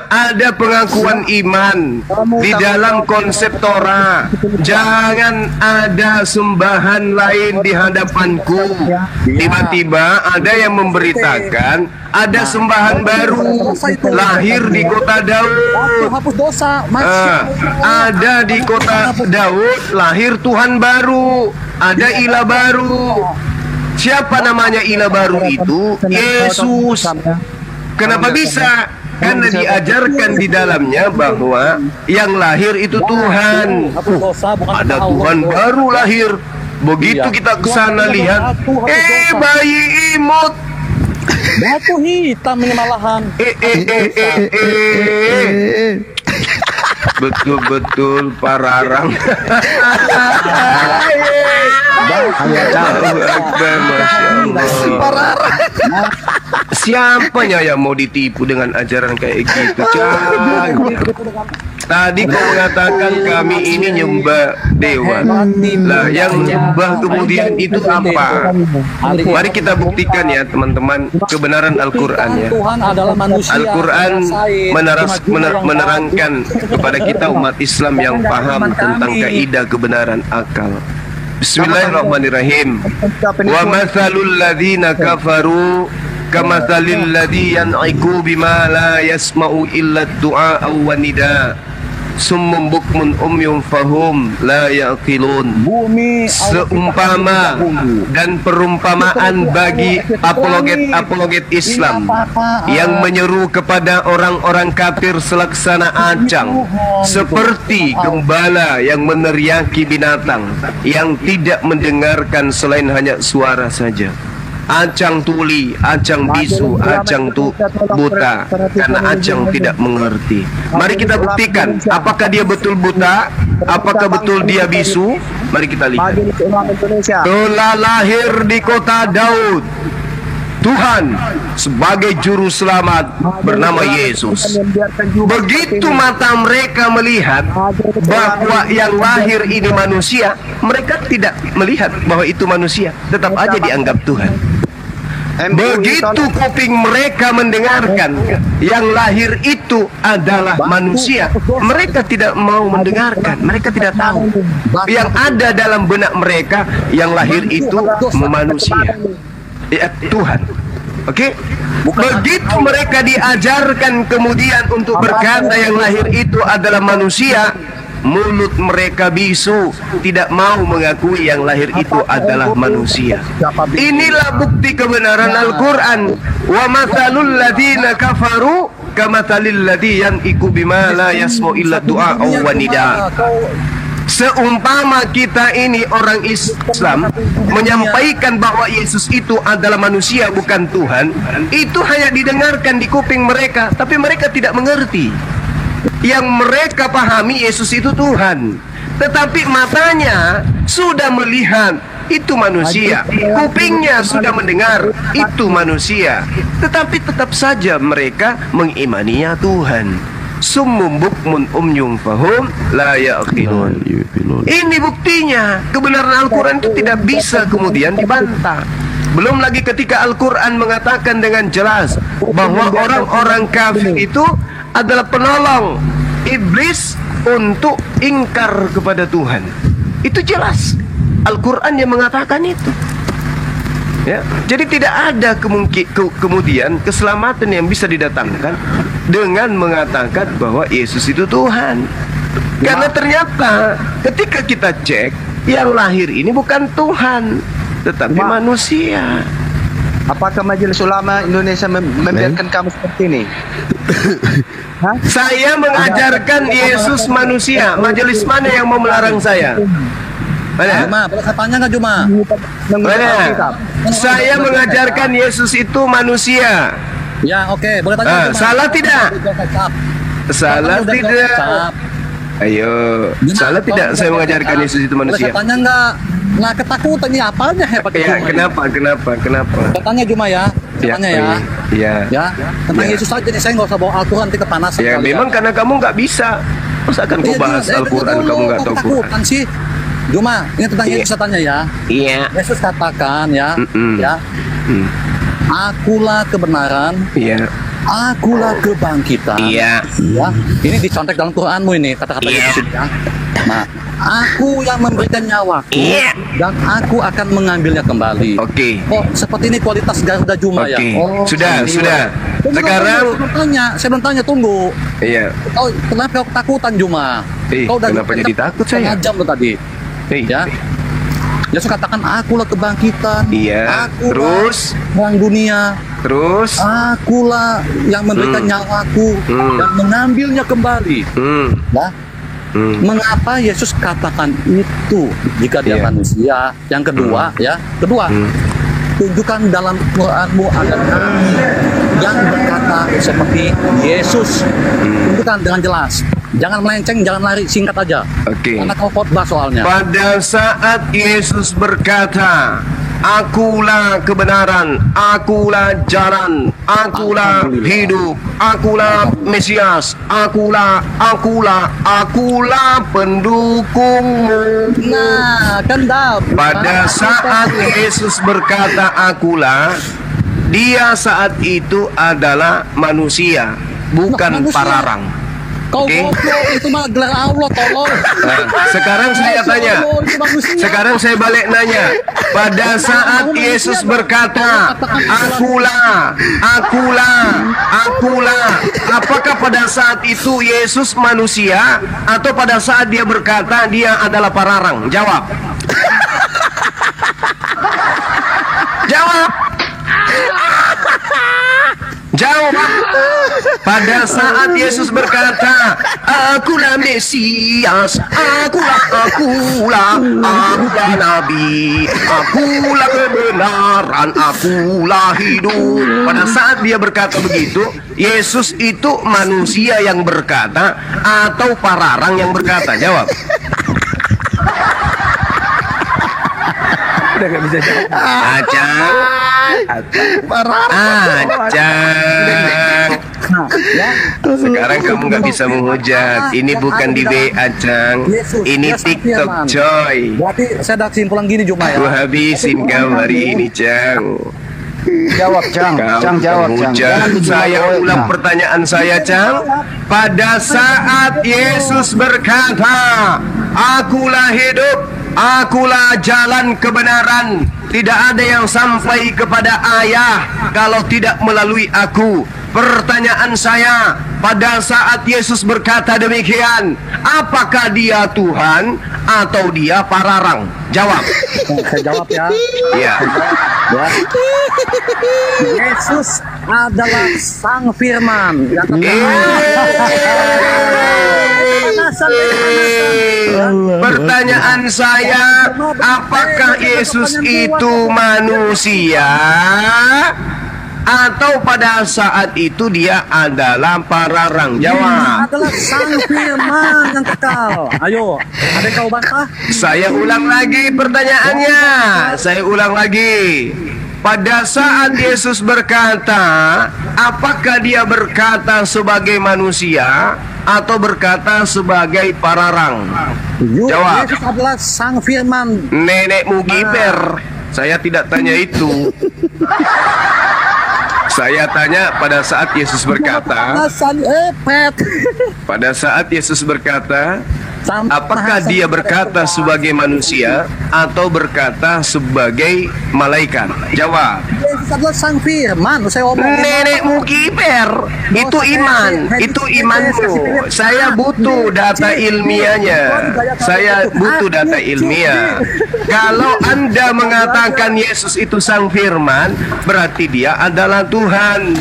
ada pengakuan iman di dalam konsep Torah. Jangan ada sembahan lain di hadapanku. Tiba-tiba ada yang memberitakan ada sembahan baru lahir di kota Daud. Hapus dosa. Ada di kota Daud lahir Tuhan baru, ada ilah baru. Siapa namanya ilah baru itu? Yesus. Kenapa bisa? Karena diajarkan di dalamnya bahwa yang lahir itu Tuhan. Ada Tuhan baru lahir. Begitu kita ke sana lihat, bayi imut. Batu hitam ini malahan. Betul-betul pararang. Pararang. Siapanya yang mau ditipu dengan ajaran kayak gitu, Cang? Tadi kau mengatakan kami ini nyembah dewa. Lah yang nyembah kemudian itu apa? Mari kita buktikan ya teman-teman kebenaran Al-Quran ya. Tuhan adalah manusia. Al-Quran menerangkan kepada kita umat Islam yang paham tentang kaidah kebenaran akal. Bismillahirrahmanirrahim. Wa mathalul ladzina kafaru kamathalil ladzi yan'iqu bima la yasma'u illa du'a wa nida. Summum bukmun umyum fahum la yaqilun. Seumpama dan perumpamaan bagi apologet Islam yang menyeru kepada orang-orang kafir selaksana acang, seperti gembala yang meneriaki binatang yang tidak mendengarkan selain hanya suara saja. Acang tuli, acang bisu, acang buta, karena acang tidak mengerti. Mari kita buktikan, apakah dia betul buta, apakah betul dia bisu. Mari kita lihat. Telah lahir di kota Daud Tuhan sebagai juru selamat bernama Yesus. Begitu mata mereka melihat bahwa yang lahir ini manusia, mereka tidak melihat bahwa itu manusia, tetap aja dianggap Tuhan. Begitu kuping mereka mendengarkan yang lahir itu adalah manusia, mereka tidak mau mendengarkan, mereka tidak tahu. Yang ada dalam benak mereka yang lahir itu manusia, ya Tuhan. Oke, begitu mereka diajarkan kemudian untuk berkata yang lahir itu adalah manusia, mulut mereka bisu, tidak mau mengakui yang lahir itu adalah manusia. Inilah bukti kebenaran Al-Quran. Wa mathalul ladzina kafaru kamathalil ladzi yan'iqu bima la yasma'u illa du'a wa nida. Seumpama kita ini orang Islam menyampaikan bahwa Yesus itu adalah manusia bukan Tuhan, itu hanya didengarkan di kuping mereka, tapi mereka tidak mengerti. Yang mereka pahami Yesus itu Tuhan, tetapi matanya sudah melihat itu manusia, kupingnya sudah mendengar itu manusia, tetapi tetap saja mereka mengimaninya Tuhan. Summum bukmun umyum fahum la yaqilun. Ini buktinya kebenaran Al-Quran itu tidak bisa kemudian dibantah. Belum lagi ketika Al-Quran mengatakan dengan jelas bahwa orang-orang kafir itu adalah penolong iblis untuk ingkar kepada Tuhan. Itu jelas Al-Quran yang mengatakan itu. Ya, jadi tidak ada kemudian keselamatan yang bisa didatangkan dengan mengatakan bahwa Yesus itu Tuhan. Karena ternyata ketika kita cek, yang lahir ini bukan Tuhan, tetapi manusia. Apakah Majelis Ulama Indonesia membiarkan kamu seperti ini? Saya mengajarkan Yesus manusia. Majelis mana yang mau melarang saya? Mana? Juma, boleh saya tanya nggak Juma? Mana? Saya mengajarkan Yesus itu manusia. Ya, oke, boleh tanya. Salah tidak? Salah tidak? Ayo, salah tidak saya mengajarkan Yesus itu manusia? Boleh saya tanya nggak? Nah, ketakutan ini apanya ya Pak Juma? Kenapa? Tanya Juma ya. Tanya ya. Iya. Ya. Tentang Yesus aja nih, saya nggak usah bawa Al-Quran nanti kepanasan. Ya, memang karena kamu nggak bisa. Masa akan kau bahas Al-Quran kamu nggak tahu Quran sih? Juma, ini tentang Yesus saya tanya ya. Iya. Yesus katakan ya, ya. Akulah kebenaran. Iya. Akulah kebangkitan. Iya. Ya. Ini dicontek dalam Quranmu ini kata-kata Yesus ya. Nah, aku yang memberikan nyawaku dan aku akan mengambilnya kembali. Oke. Oh, seperti ini kualitas Garuda Juma ya. Oh, sudah. Sekarang saya belum tanya, tunggu. Iya. Kau kenapa kau ketakutan Juma? Kau udah kenapa jadi takut saya? Jam lo tadi. Ya. Yesus katakan akulah kebangkitan. Iya. Terus terang dunia. Terus akulah yang memberikan nyawaku dan mengambilnya kembali. Nah, mengapa Yesus katakan itu jika dia manusia? Yang kedua, tunjukkan dalam Quranmu ada kami yang berkata seperti Yesus. Tunjukkan dengan jelas. Jangan melenceng, jangan lari, singkat aja. Oke. Karena kau khotbah soalnya. Pada saat Yesus berkata, Akulah kebenaran, akulah jalan, akulah hidup, akulah Mesias, akulah pendukungmu. Nah, kan dapat. Pada saat Yesus berkata akulah, dia saat itu adalah manusia, bukan Manusia. pararang. Kau Oke. goblok, itu mah gelar Allah, tolong. Nah, sekarang saya tanya, sekarang saya balik nanya. Pada saat Yesus berkata, akulah, apakah pada saat itu Yesus manusia atau pada saat dia berkata dia adalah pararang? Jawab. Jawab. Jawab. Pada saat Yesus berkata, akulah Mesias, akulah Nabi, akulah kebenaran, akulah hidup. Pada saat dia berkata begitu, Yesus itu manusia yang berkata atau pararang yang berkata? Jawab. Udah gak bisa jawab. Acang. Sekarang kamu nggak bisa menghujat. Ini bukan di WA, Cang. Ini TikTok, coy. Berarti saya ada kesimpulan gini, Juma ya. Gua habisin kamu hari ini, Cang. Jawab, Cang. Cang jawab, Cang. Jangan saya ulang pertanyaan saya, Cang. Pada saat Yesus berkata, akulah hidup, akulah jalan kebenaran. Tidak ada yang sampai kepada Ayah kalau tidak melalui aku. Pertanyaan saya, pada saat Yesus berkata demikian, apakah dia Tuhan atau dia pararang? Jawab. Saya jawab ya. Iya. Ya. Yesus adalah Sang Firman. Yang Pertanyaan saya, apakah Yesus itu manusia atau pada saat itu dia adalah pararang? Jawab. adalah Sang Firman yang kekal. Ayo, ada yang kau bantah? Saya ulang lagi pertanyaannya. Saya ulang lagi. Pada saat Yesus berkata, apakah dia berkata sebagai manusia atau berkata sebagai pararang? Jawab. Yesus adalah Sang Firman. Nenekmu giper. Saya tidak tanya itu. Saya tanya pada saat Yesus berkata, pada saat Yesus berkata, apakah dia berkata sebagai manusia atau berkata sebagai malaikat? Jawab. Yesus adalah Sang Firman. Saya omong. Nenekmu kiper. Itu iman. Itu imanmu. Saya butuh data ilmiahnya. Saya butuh data ilmiah. Kalau Anda mengatakan Yesus itu Sang Firman, berarti dia adalah Tuhan.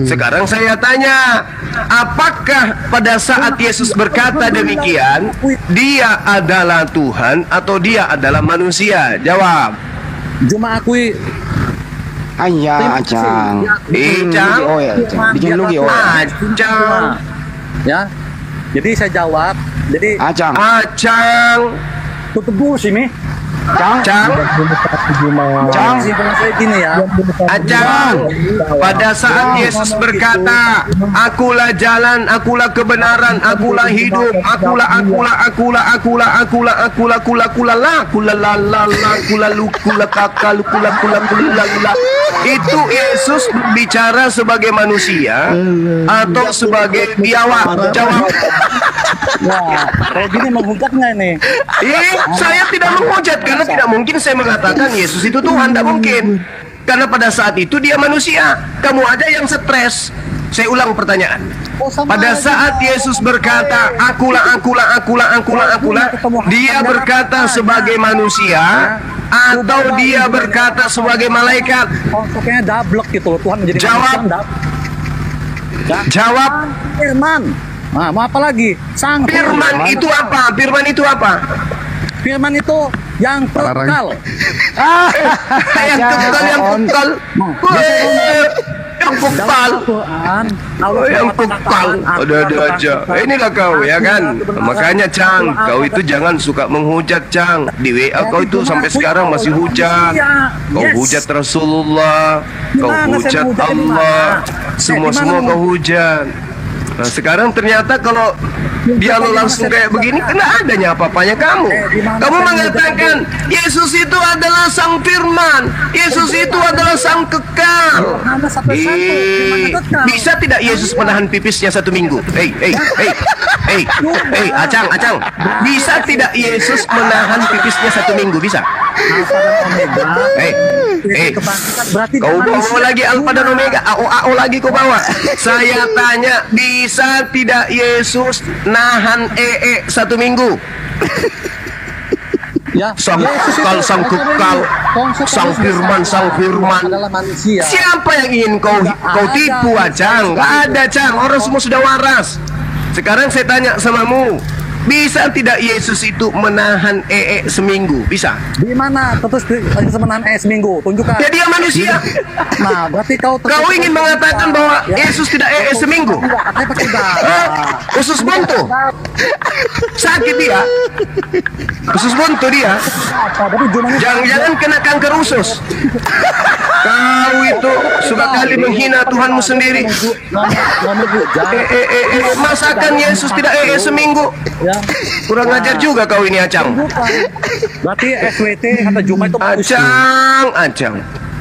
Sekarang saya tanya, apakah pada saat Yesus berkata demikian, dia adalah Tuhan atau dia adalah manusia? Jawab. Cuma akui. Ayah, Cang. Cang. Oh ya, Cang. Bikin lugi, oh. Cang. Ya. Jadi saya jawab. Jadi Acang. Acang. tutup dulu sih, Mi. Cang. Cang. Cang. Simpulan saya gini ya. Acang. Pada saat Yesus berkata, akulah jalan, akulah kebenaran, akulah hidup, akulah itu Yesus bicara sebagai manusia atau sebagai biawak? Jawab. Nah, kayak gini menghujat nggak ini? Saya tidak menghujat karena tidak mungkin saya mengatakan Yesus itu Tuhan, tidak mungkin. Karena pada saat itu dia manusia. Kamu aja yang stres. Saya ulang pertanyaan. Pada saat Yesus berkata, akulah, dia berkata sebagai manusia atau dia berkata sebagai malaikat? Konsepnya dablek gitu loh. Tuhan menjadi Jawab. manusia. Jawab. Firman. Nah, mau apa lagi? Sang Firman itu apa? Firman itu apa? Firman itu yang kekal. Yang kekal. yang kekal. Oh, yang kekal. Ada aja. Inilah kau ya kan. Makanya Cang, kau itu jangan suka menghujat Cang. Di WA kau itu sampai sekarang masih hujat. Kau hujat Rasulullah, kau hujat Allah, semua kau hujat. Nah, sekarang ternyata kalau dia lo langsung kayak begini, kena adanya apa-apanya kamu. Kamu mengatakan Yesus itu adalah sang firman, Yesus itu adalah sang kekal. Bisa tidak Yesus menahan pipisnya 1 minggu? Acang, bisa tidak Yesus menahan pipisnya 1 minggu? Bisa? Kau bawa lagi Alfa dan Omega, AO lagi kau bawa. Saya tanya, bisa tidak Yesus nahan 1 minggu? Ya, Sang kekal, sang kekal, sang firman. Siapa yang ingin kau tipu, Acang? Gak ada, Cang. Orang semua sudah waras. Sekarang saya tanya samamu, bisa tidak Yesus itu menahan seminggu? Bisa? Di mana terus Yesus menahan seminggu? Tunjukkan. Ya dia manusia. Nah, berarti kau ingin mengatakan bahwa Yesus tidak seminggu? Usus buntu. Sakit dia. Usus buntu dia. Jangan-jangan kena kanker usus. Kau itu suka kali menghina Tuhanmu sendiri. Masakan Yesus tidak seminggu? Kurang ajar juga kau ini, Acang. Berarti SWT kata Juma itu Acang.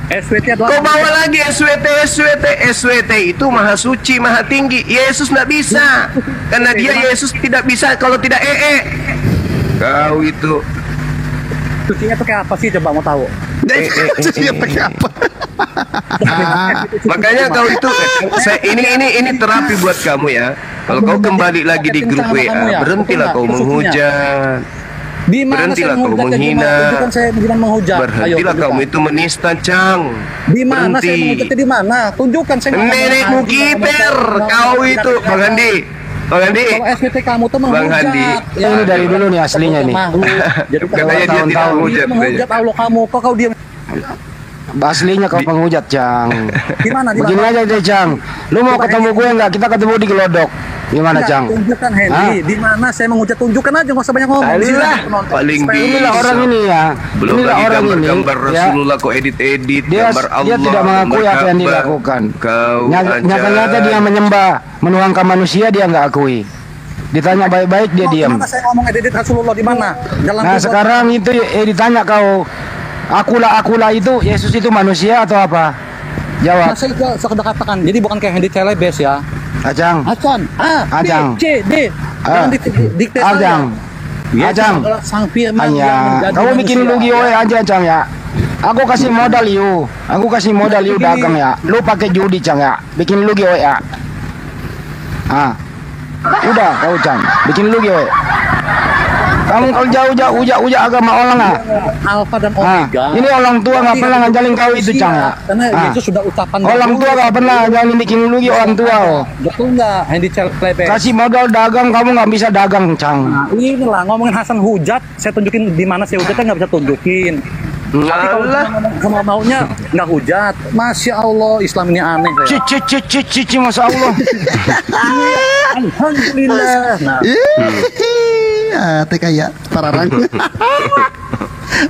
SWT adalah Kau bawa lagi SWT itu maha suci, maha tinggi. Yesus tidak bisa. Karena dia Yesus tidak bisa kalau tidak Kau itu sucinya pakai apa sih, coba mau tahu? Sucinya pakai apa? Makanya kau itu ini terapi buat kamu ya. Kalau kau kembali lagi di grup WA, berhentilah kau menghujat. Berhentilah kau menghina. Berhentilah kamu itu menista, Cang. Di mana saya menghujatnya, di mana? Tunjukkan saya. Nenekmu kiper, kau itu, Bang Handi. Kalau SWT kamu tuh menghujat. Bang Handi. Ya, ini dari dulu nih aslinya nih. Jadi Katanya dia tidak menghujat. menghujat Allah kamu, kok kau diam? Aslinya kau penghujat, Cang. Gimana? Begini aja deh, Cang. Lu mau ketemu gue enggak? Kita ketemu di Gelodok. Gimana, Cang? Tunjukkan, Hendy. Di mana saya menghujat? Tunjukkan aja, nggak usah banyak ngomong. Paling Inilah bisa. orang ini ya. Belum Inilah lagi orang ini. gambar-gambar Ya. Rasulullah kau edit-edit, Dia gambar Allah. dia tidak mengakui gambar apa yang kabar. dilakukan. Kau Nyata-nyata dia menyembah, menuangkan manusia, dia nggak akui. Ditanya baik-baik dia diam. Mana saya ngomong edit Rasulullah di mana? Nah sekarang itu ditanya kau, akulah itu Yesus itu manusia atau apa? Jawab. Nah, saya sudah katakan, jadi bukan kayak Hendy Celebes ya. Ajang. Ajang. C, D. Jangan dikte Ajang. Ajang. Sang firman yang Hanya menjadi kamu bikin manusia. lugi oe aja, Cang ya. Aku kasih modal you. Aku kasih modal you dagang ya. Lu pakai judi, Cang ya. Bikin lugi oe ya. Udah kau, Cang. Bikin lugi oe. Kamu kalau jauh-jauh ujak agama orang ah. Alfa dan Omega. Ini orang tua nggak pernah ngajalin kau itu, Cang ya. Karena Yesus sudah ucapan Orang tua nggak pernah ngajalin bikin lugi orang tua. Oh. Betul nggak, Hendy Celebes? Kasih modal dagang, kamu nggak bisa dagang, Cang. Nah, inilah ngomongin Hasan hujat, saya tunjukin di mana saya hujatnya nggak bisa tunjukin. Tapi kalau sama maunya nggak hujat, masya Allah Islam ini aneh. Cici, masya Allah. Alhamdulillah. Nah, Teh kayak pararang.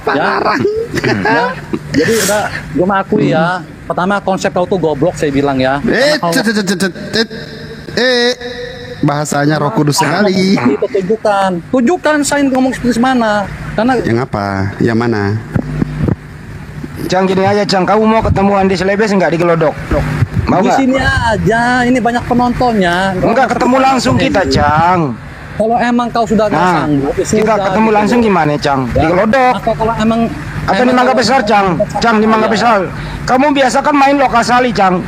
Pararang. ya. Jadi udah gue mengakui ya. Pertama konsep kau tuh goblok saya bilang ya. Bahasanya Roh Kudus sekali. Itu tunjukkan saya ngomong seperti mana. Karena Yang apa? Yang mana? Cang, gini aja, Cang. Kamu mau ketemu Andi Celebes nggak di Gelodok? Mau di nggak? sini aja, ini banyak penontonnya. Enggak, ketemu langsung kita, Cang. Kalau emang kau sudah nggak sanggup, ya kita sudah, ketemu gitu. langsung gimana, Cang? Di Ya. Gelodok. Atau kalau emang Atau di Mangga Besar, Cang. Cang, di Mangga Besar. Kamu biasa kan main Lokasali, Cang.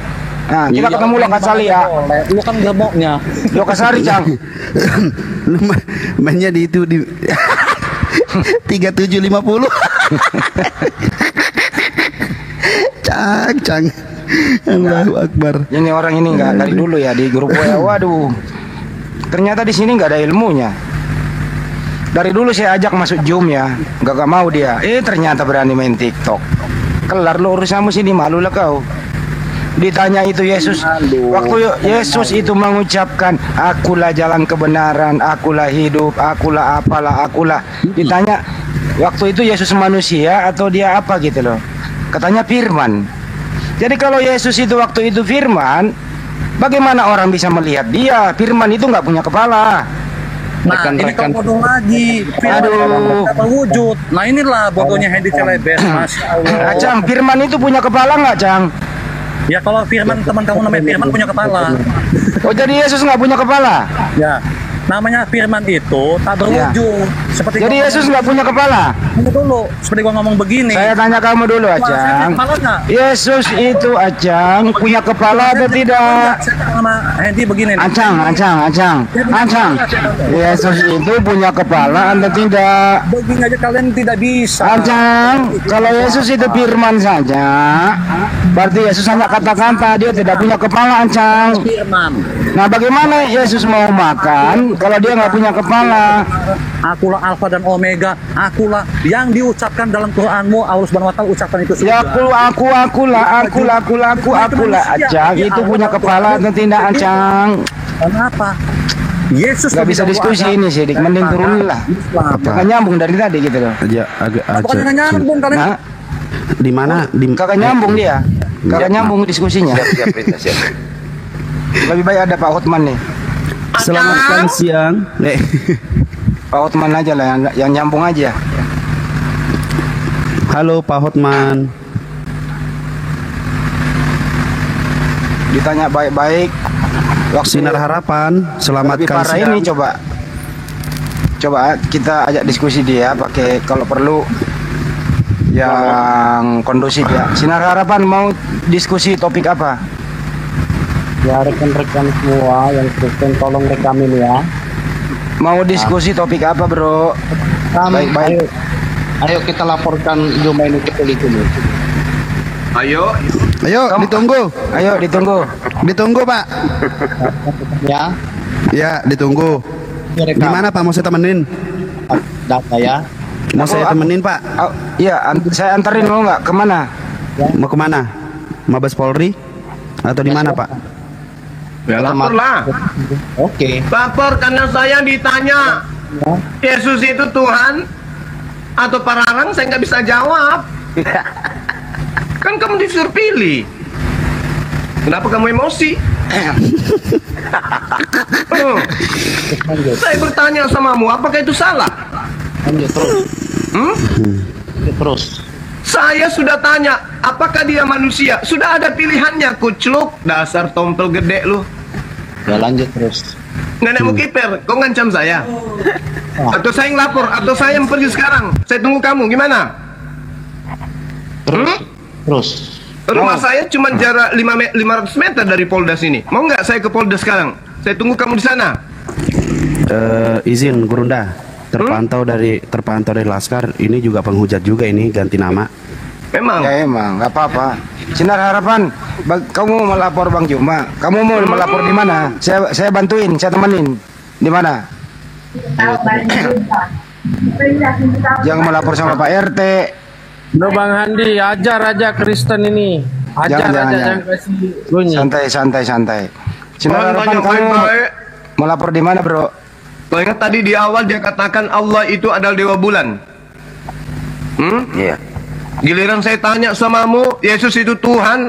Nah, kita Iya, ketemu Lokasali ya. boleh. Lu kan gemuknya. Lokasari, Cang. Lu mainnya di itu di 3750. Cang. Allahu Akbar. Ini orang ini nggak dari dulu ya di grup WA. Waduh. Ternyata di sini nggak ada ilmunya. Dari dulu saya ajak masuk Zoom ya, nggak mau dia. Ternyata berani main TikTok. Kelar lo urusanmu sini, malu lah kau. Ditanya itu Yesus, waktu Yesus itu mengucapkan, akulah jalan kebenaran, akulah hidup, akulah apalah, akulah. Ditanya, waktu itu Yesus manusia atau dia apa gitu loh. Katanya firman. Jadi kalau Yesus itu waktu itu firman, bagaimana orang bisa melihat dia? Firman itu nggak punya kepala. Nah, ini kau bodoh lagi. Aduh. Apa wujud? Nah, inilah bodohnya Hendy Celebes, Masya Allah. Cang, firman itu punya kepala nggak, Cang? Ya kalau Firman, teman kamu namanya Firman punya kepala. Oh, jadi Yesus nggak punya kepala? Ya, namanya Firman itu tak berwujud. Seperti Jadi Yesus nggak punya kepala? Tunggu dulu, seperti gua ngomong begini. Saya tanya kamu dulu, Kepala saya punya Acang. kepala nggak? Yesus itu, Acang, punya kepala atau tidak? Saya tanya sama Hendy begini nih. Acang. Yesus itu punya kepala atau tidak? Begini aja kalian tidak bisa. Acang, kalau Yesus itu firman saja, berarti Yesus hanya kata-kata, dia tidak punya kepala, Acang. Firman. Nah, bagaimana Yesus mau makan kalau dia nggak punya kepala? Akulah Alfa dan Omega. Akulah yang diucapkan dalam Quranmu. Allah Subhanahu Wa Taala ucapkan itu Ya sudah. akulah, Acang, itu punya kepala atau tidak, Acang? Kenapa? Yesus Nggak bisa diskusi ini sih, Dik. Mending turunin lah. Nggak nyambung dari tadi gitu loh. Bukan nggak nyambung kalian. Nah, Di mana? kagak nyambung dia. Kagak nyambung diskusinya. Siap. Lebih baik ada Pak Hotman nih. Selamat siang. Pak Hotman aja lah yang nyambung aja. Halo Pak Hotman. Ditanya baik-baik. Sinar Harapan, Lebih selamatkan parah siang. ini coba kita ajak diskusi dia pakai kalau perlu yang kondusif ya. Sinar Harapan mau diskusi topik apa? Ya rekan-rekan semua yang Kristen tolong rekamin ya. Mau diskusi topik apa, Bro? Baik-baik. Ayo kita laporkan Juma ini ke polisi. Ayo. Ayo, ditunggu. Ayo ditunggu. Ditunggu, Pak. Ya. Ya, ditunggu. Di mana, Pak? Mau saya temenin? Data ya. Mau saya temenin, Pak? Oh, iya, saya anterin mau nggak? Kemana? Mau kemana? Mabes Polri? Atau di mana, Pak? Ya lapor lah. Oke. Lapor karena saya ditanya Yesus itu Tuhan atau pararang, saya nggak bisa jawab. Kan kamu disuruh pilih. Kenapa kamu emosi? Saya bertanya samamu, apakah itu salah? Lanjut terus. Lanjut terus. Saya sudah tanya, apakah dia manusia? Sudah ada pilihannya, kucluk, dasar tompel gede lu. Ya lanjut terus. Nenekmu kiper, kau ngancam saya? Atau saya yang lapor, atau saya yang pergi sekarang? Saya tunggu kamu, gimana? Terus. Rumah saya cuma jarak 500 meter dari Polda sini. Mau nggak saya ke Polda sekarang? Saya tunggu kamu di sana. Izin Gurunda. Terpantau dari Laskar, ini juga penghujat juga ini, ganti nama. Memang. Ya emang, nggak apa-apa. Sinar Harapan, kamu mau melapor Bang Juma? Kamu mau melapor di mana? Saya bantuin, saya temenin. Di mana? Jangan melapor sama Pak RT. Lo Bang Handi, ajar aja Kristen ini. Ajar Jangan. jangan kasih bunyi. Santai. Sinar Bang, Harapan, tanya kamu baik-baik. melapor di mana, Bro? Kau ingat tadi di awal dia katakan Allah itu adalah dewa bulan. Iya. Giliran saya tanya samamu, Yesus itu Tuhan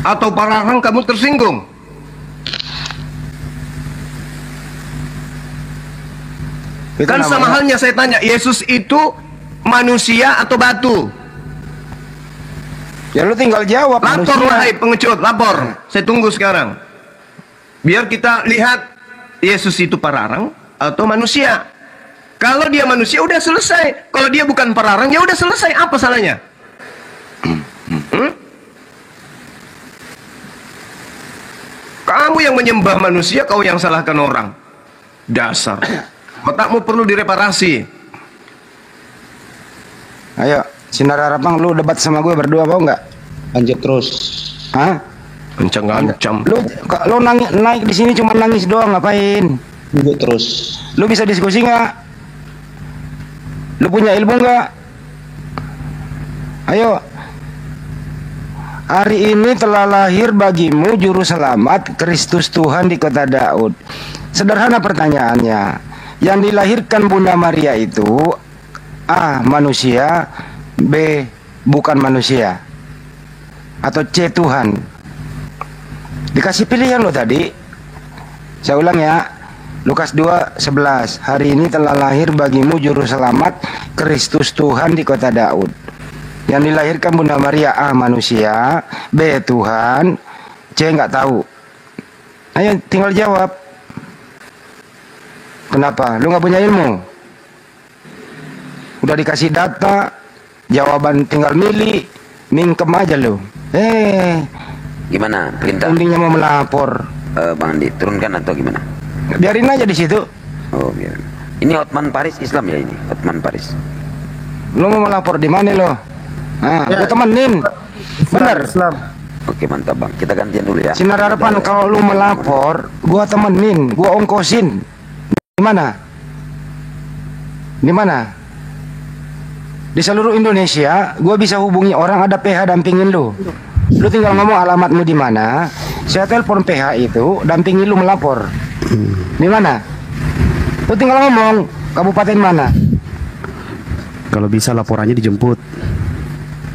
atau pararang, kamu tersinggung. Itu Kan sama namanya- halnya saya tanya, Yesus itu manusia atau batu? Ya lu tinggal jawab. Lapor manusia. wahai pengecut, lapor. Saya tunggu sekarang. Biar kita lihat Yesus itu pararang atau manusia. Kalau dia manusia udah selesai. Kalau dia bukan pararang ya udah selesai. Apa salahnya? Kamu yang menyembah manusia, kau yang salahkan orang. Dasar. Otakmu perlu direparasi. Ayo, Sinar Harapan, lu debat sama gue berdua mau nggak? Lanjut terus. Hah? Ancam-ancam. Lu naik di sini cuma nangis doang, ngapain? Lanjut terus. Lu bisa diskusi nggak? Lu punya ilmu nggak? Ayo. Hari ini telah lahir bagimu juru selamat, Kristus Tuhan di kota Daud. Sederhana pertanyaannya, yang dilahirkan Bunda Maria itu A. manusia, B. bukan manusia, atau C. Tuhan? Dikasih pilihan loh tadi. Saya ulang ya, Lukas 2:11, hari ini telah lahir bagimu juru selamat, Kristus Tuhan di kota Daud. Yang dilahirkan Bunda Maria A. manusia, B. Tuhan, C. nggak tahu. Ayo tinggal jawab. Kenapa? Lu nggak punya ilmu? Udah dikasih data, jawaban tinggal milih, mingkem aja lu. Gimana perintah? Intinya mau melapor. Bang Andi, turunkan atau gimana? Biarin aja di situ. Oh, biarin. Ini Hotman Paris Islam ya ini, Hotman Paris. Lu mau melapor di mana lo? Nah, gua temenin. Bener. Islam. Oke, mantap Bang. Kita gantian dulu ya. Sinar Harapan, kalau lu melapor, gua temenin, gua ongkosin. Di mana? Di mana? Di seluruh Indonesia, gua bisa hubungi orang, ada PH dampingin lu. Lu tinggal ngomong alamatmu di mana, saya telepon PH itu, dampingin lu melapor. Di mana? Lu tinggal ngomong, kabupaten mana? Kalau bisa laporannya dijemput.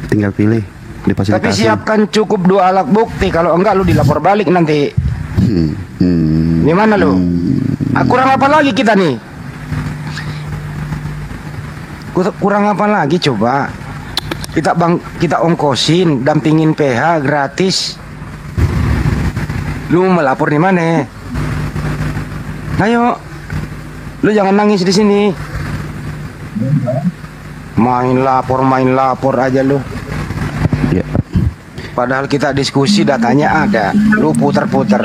Tinggal pilih, difasilitasi. Tapi siapkan cukup 2 alat bukti, kalau enggak lu dilapor balik nanti. Di mana lu? Kurang apa lagi kita nih? Kurang apa lagi coba? Kita ongkosin, dampingin PH gratis. Lu mau melapor di mana? Ayo, lu jangan nangis di sini. Main lapor aja lu. Ya. Padahal kita diskusi, datanya ada, lu puter-puter.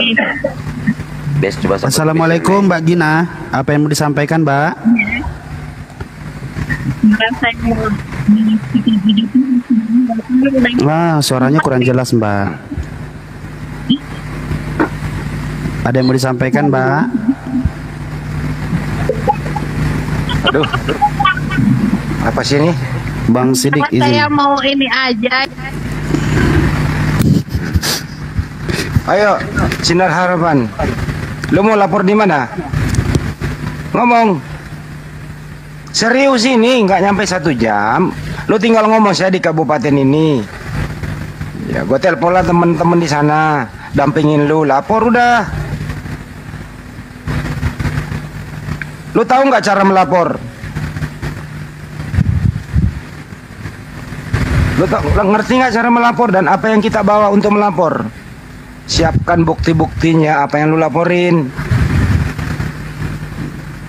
Bes, coba satu Assalamualaikum Mbak Gina, apa yang mau disampaikan Mbak? Wah, suaranya kurang jelas Mbak. Ada yang mau disampaikan Mbak? Aduh, apa sih ini? Bang Sidik izin. Saya mau ini aja. Ayo, Sinar Harapan. Lu mau lapor di mana? Ngomong. Serius ini, nggak nyampe 1 jam. Lu tinggal ngomong, saya di kabupaten ini. Ya, gue telepon lah temen-temen di sana, dampingin lu, lapor udah. Lu tahu nggak cara melapor? Lu ngerti nggak cara melapor dan apa yang kita bawa untuk melapor? Siapkan bukti-buktinya, apa yang lu laporin.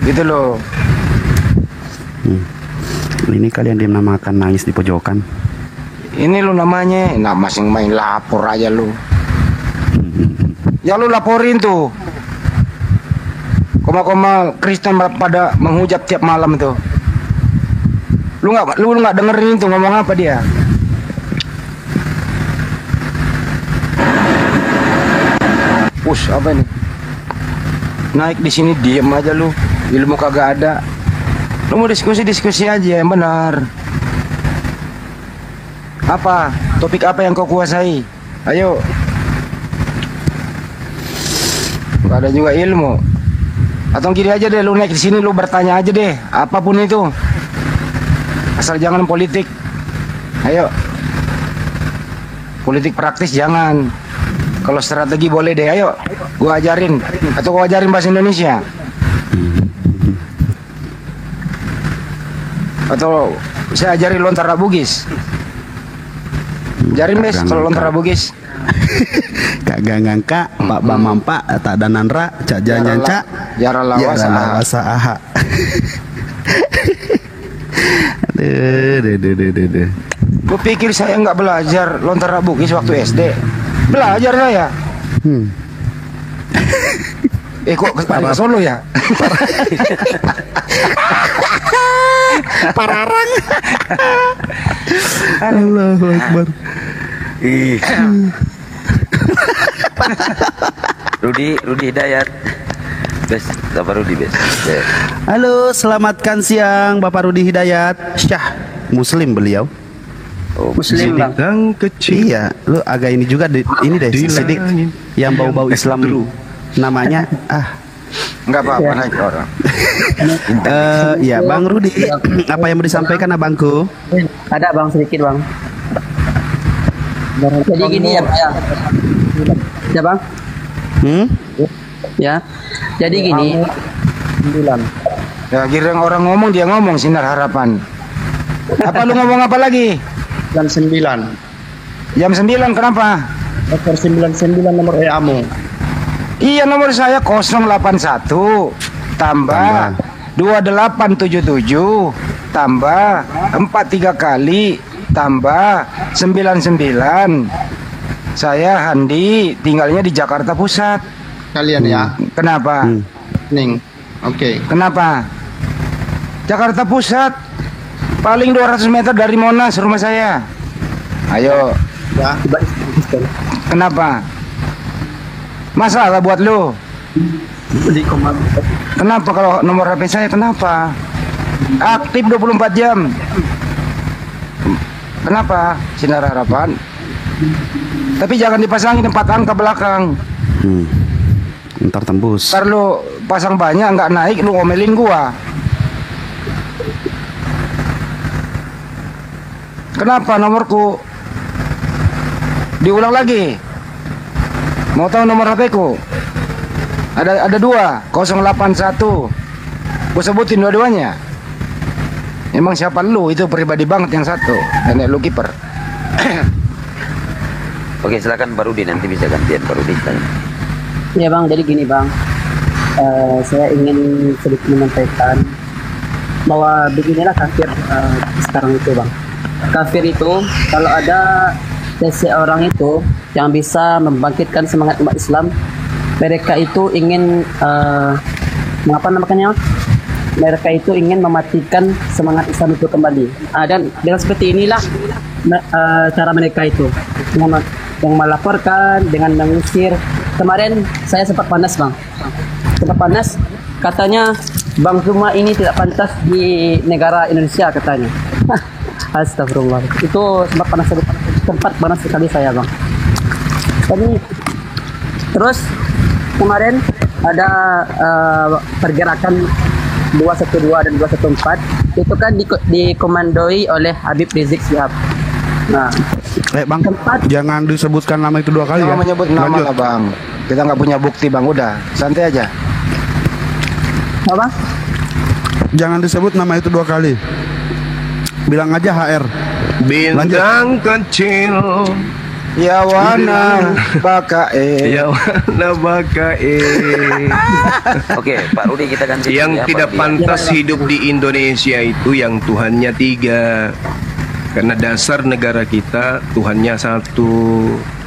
Gitu loh. Ini kalian dinamakan nangis di pojokan. Ini lu namanya, masing main lapor aja lu. Ya lu laporin tuh. Koma-koma Kristen pada menghujat tiap malam tuh. Lu nggak dengerin tuh ngomong apa dia? Apa ini? Naik di sini diem aja lu. Ilmu kagak ada. Lu mau diskusi aja yang benar. Apa? Topik apa yang kau kuasai? Ayo. Gak ada juga ilmu. Atau gini aja deh, lu naik di sini lu bertanya aja deh, apapun itu. Asal jangan politik. Ayo. Politik praktis jangan. Kalau strategi boleh deh, ayo. Gua ajarin. Atau gua ajarin bahasa Indonesia. Atau saya ajarin lontar Bugis. Ajarin Bes kalau lontar Bugis. Kak Gangangka, Pak Bamampa, Tak Danandra, Cak Janyanca, Jara lawasa aha. Aduh. Gue pikir saya nggak belajar lontar Bugis waktu SD. Belajar saya. Kok ke Solo ya? Pararang. Allahu Akbar. Rudi Hidayat. Bes, Bapak Rudi Bes. Halo, selamatkan siang Bapak Rudi Hidayat. Syah, Muslim beliau. Muslim bang. Bintang kecil. Iya, lu agak ini juga ini deh Di Sidik langit. yang bau-bau Islam namanya Enggak apa-apa naik orang. ya Bang Rudi, apa yang mau disampaikan abangku? Ada bang sedikit bang. Jadi gini ya Pak ya. Ya bang. Ya. Jadi gini. 9. Ya kira orang ngomong dia ngomong Sinar Harapan. Apa lu ngomong apa lagi? Jam 9. Jam 9 kenapa? Nomor 99 nomor WA-mu. Iya nomor saya 081 tambah 2877 tambah 43 kali tambah 99. Saya Handi tinggalnya di Jakarta Pusat. Kalian ya. Kenapa? Ning. Oke. Kenapa? Jakarta Pusat paling 200 meter dari Monas rumah saya. Ayo. Ya. Kenapa? Masalah buat lu. Kenapa kalau nomor HP saya kenapa? Aktif 24 jam. Kenapa? Sinar Harapan. Tapi jangan dipasangin 4 angka belakang. Ntar tembus. Ntar lu pasang banyak nggak naik, lu ngomelin gua. Kenapa nomorku? Diulang lagi. Mau tahu nomor HP ku? Ada 2, 081. Gua sebutin dua-duanya. Emang siapa lu? Itu pribadi banget yang satu. Nenek lu kiper. Oke, silakan Pak Rudi, nanti bisa gantian Pak Rudi. Ya bang, jadi gini bang. Saya ingin sedikit menyampaikan bahwa beginilah kafir sekarang itu bang. Kafir itu kalau ada seseorang itu yang bisa membangkitkan semangat umat Islam, mereka itu ingin apa namanya? Mereka itu ingin mematikan semangat Islam itu kembali. Dan dengan seperti inilah cara mereka itu yang melaporkan dengan mengusir. Kemarin saya sempat panas bang, katanya Bang Zuma ini tidak pantas di negara Indonesia katanya. Astagfirullah, itu sempat panas sekali saya bang. Tapi terus kemarin ada pergerakan 212 dan 214 itu kan dikomandoi oleh Habib Rizik Syihab. Nah, Bang, jangan disebutkan nama itu 2 kali Jangan ya. menyebut nama lah bang. Kita nggak punya bukti bang. Udah santai aja. Apa? Jangan disebut nama itu 2 kali. Bilang aja HR. Bintang kecil. Ya wana bakae. Ya wana bakae. Oke, Pak Rudi kita ganti. Yang tidak pantas hidup di Indonesia itu yang Tuhannya 3. Karena dasar negara kita Tuhannya 1.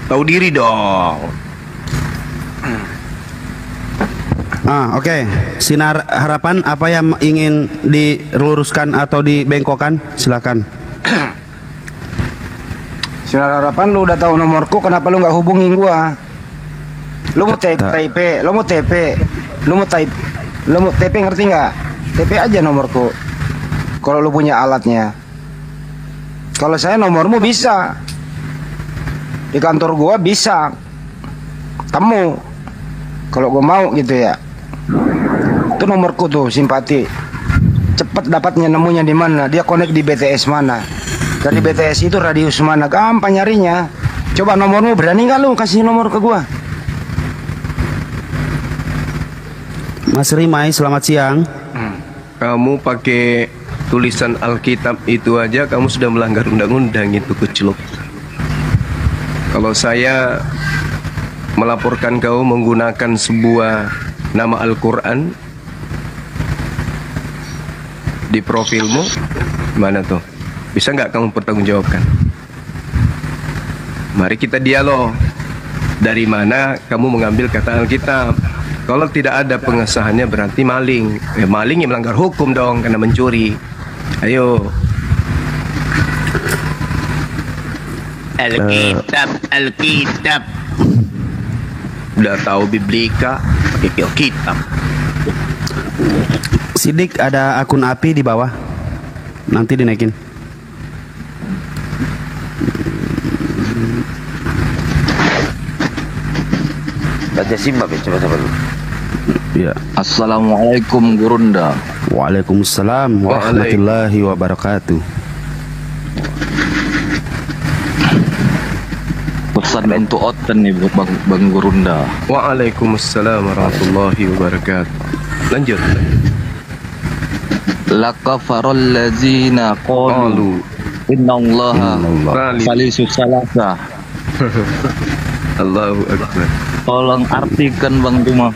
Tahu diri dong. Oke. Sinar Harapan, apa yang ingin diluruskan atau dibengkokkan? Silakan. Sinar Harapan, lu udah tahu nomorku, kenapa lu nggak hubungin gua? Lu mau TP, lu mau TP ngerti nggak? TP aja nomorku. Kalau lu punya alatnya. Kalau saya nomormu bisa. Di kantor gua bisa. Temu. Kalau gua mau gitu ya. Itu nomorku tuh, simpati. Cepet dapatnya, nemunya di mana? Dia connect di BTS mana? Dari BTS itu radius mana? Gampang nyarinya. Coba nomormu, berani nggak lu kasih nomor ke gua? Mas Rimai, selamat siang. Kamu pakai tulisan Alkitab itu aja kamu sudah melanggar undang-undang itu keciluk. Kalau saya melaporkan kau menggunakan sebuah nama Al-Quran di profilmu, mana tuh? Bisa nggak kamu pertanggungjawabkan? Mari kita dialog. Dari mana kamu mengambil kata Alkitab? Kalau tidak ada pengesahannya berarti maling. Maling yang melanggar hukum dong karena mencuri. Ayo. Alkitab. Udah tahu biblika, pakai Alkitab. Sidik, ada akun API di bawah. Nanti dinaikin. Baca simak coba dulu. Ya. Assalamualaikum Gurunda. Waalaikumsalam warahmatullahi wabarakatuh. Pesan untuk Oten nih buat Bang Gurunda. Waalaikumsalam warahmatullahi wabarakatuh. Lanjut. Lakafarul ladzina qalu innallaha salisu salasa. Allahu akbar. Tolong artikan Bang Cuma.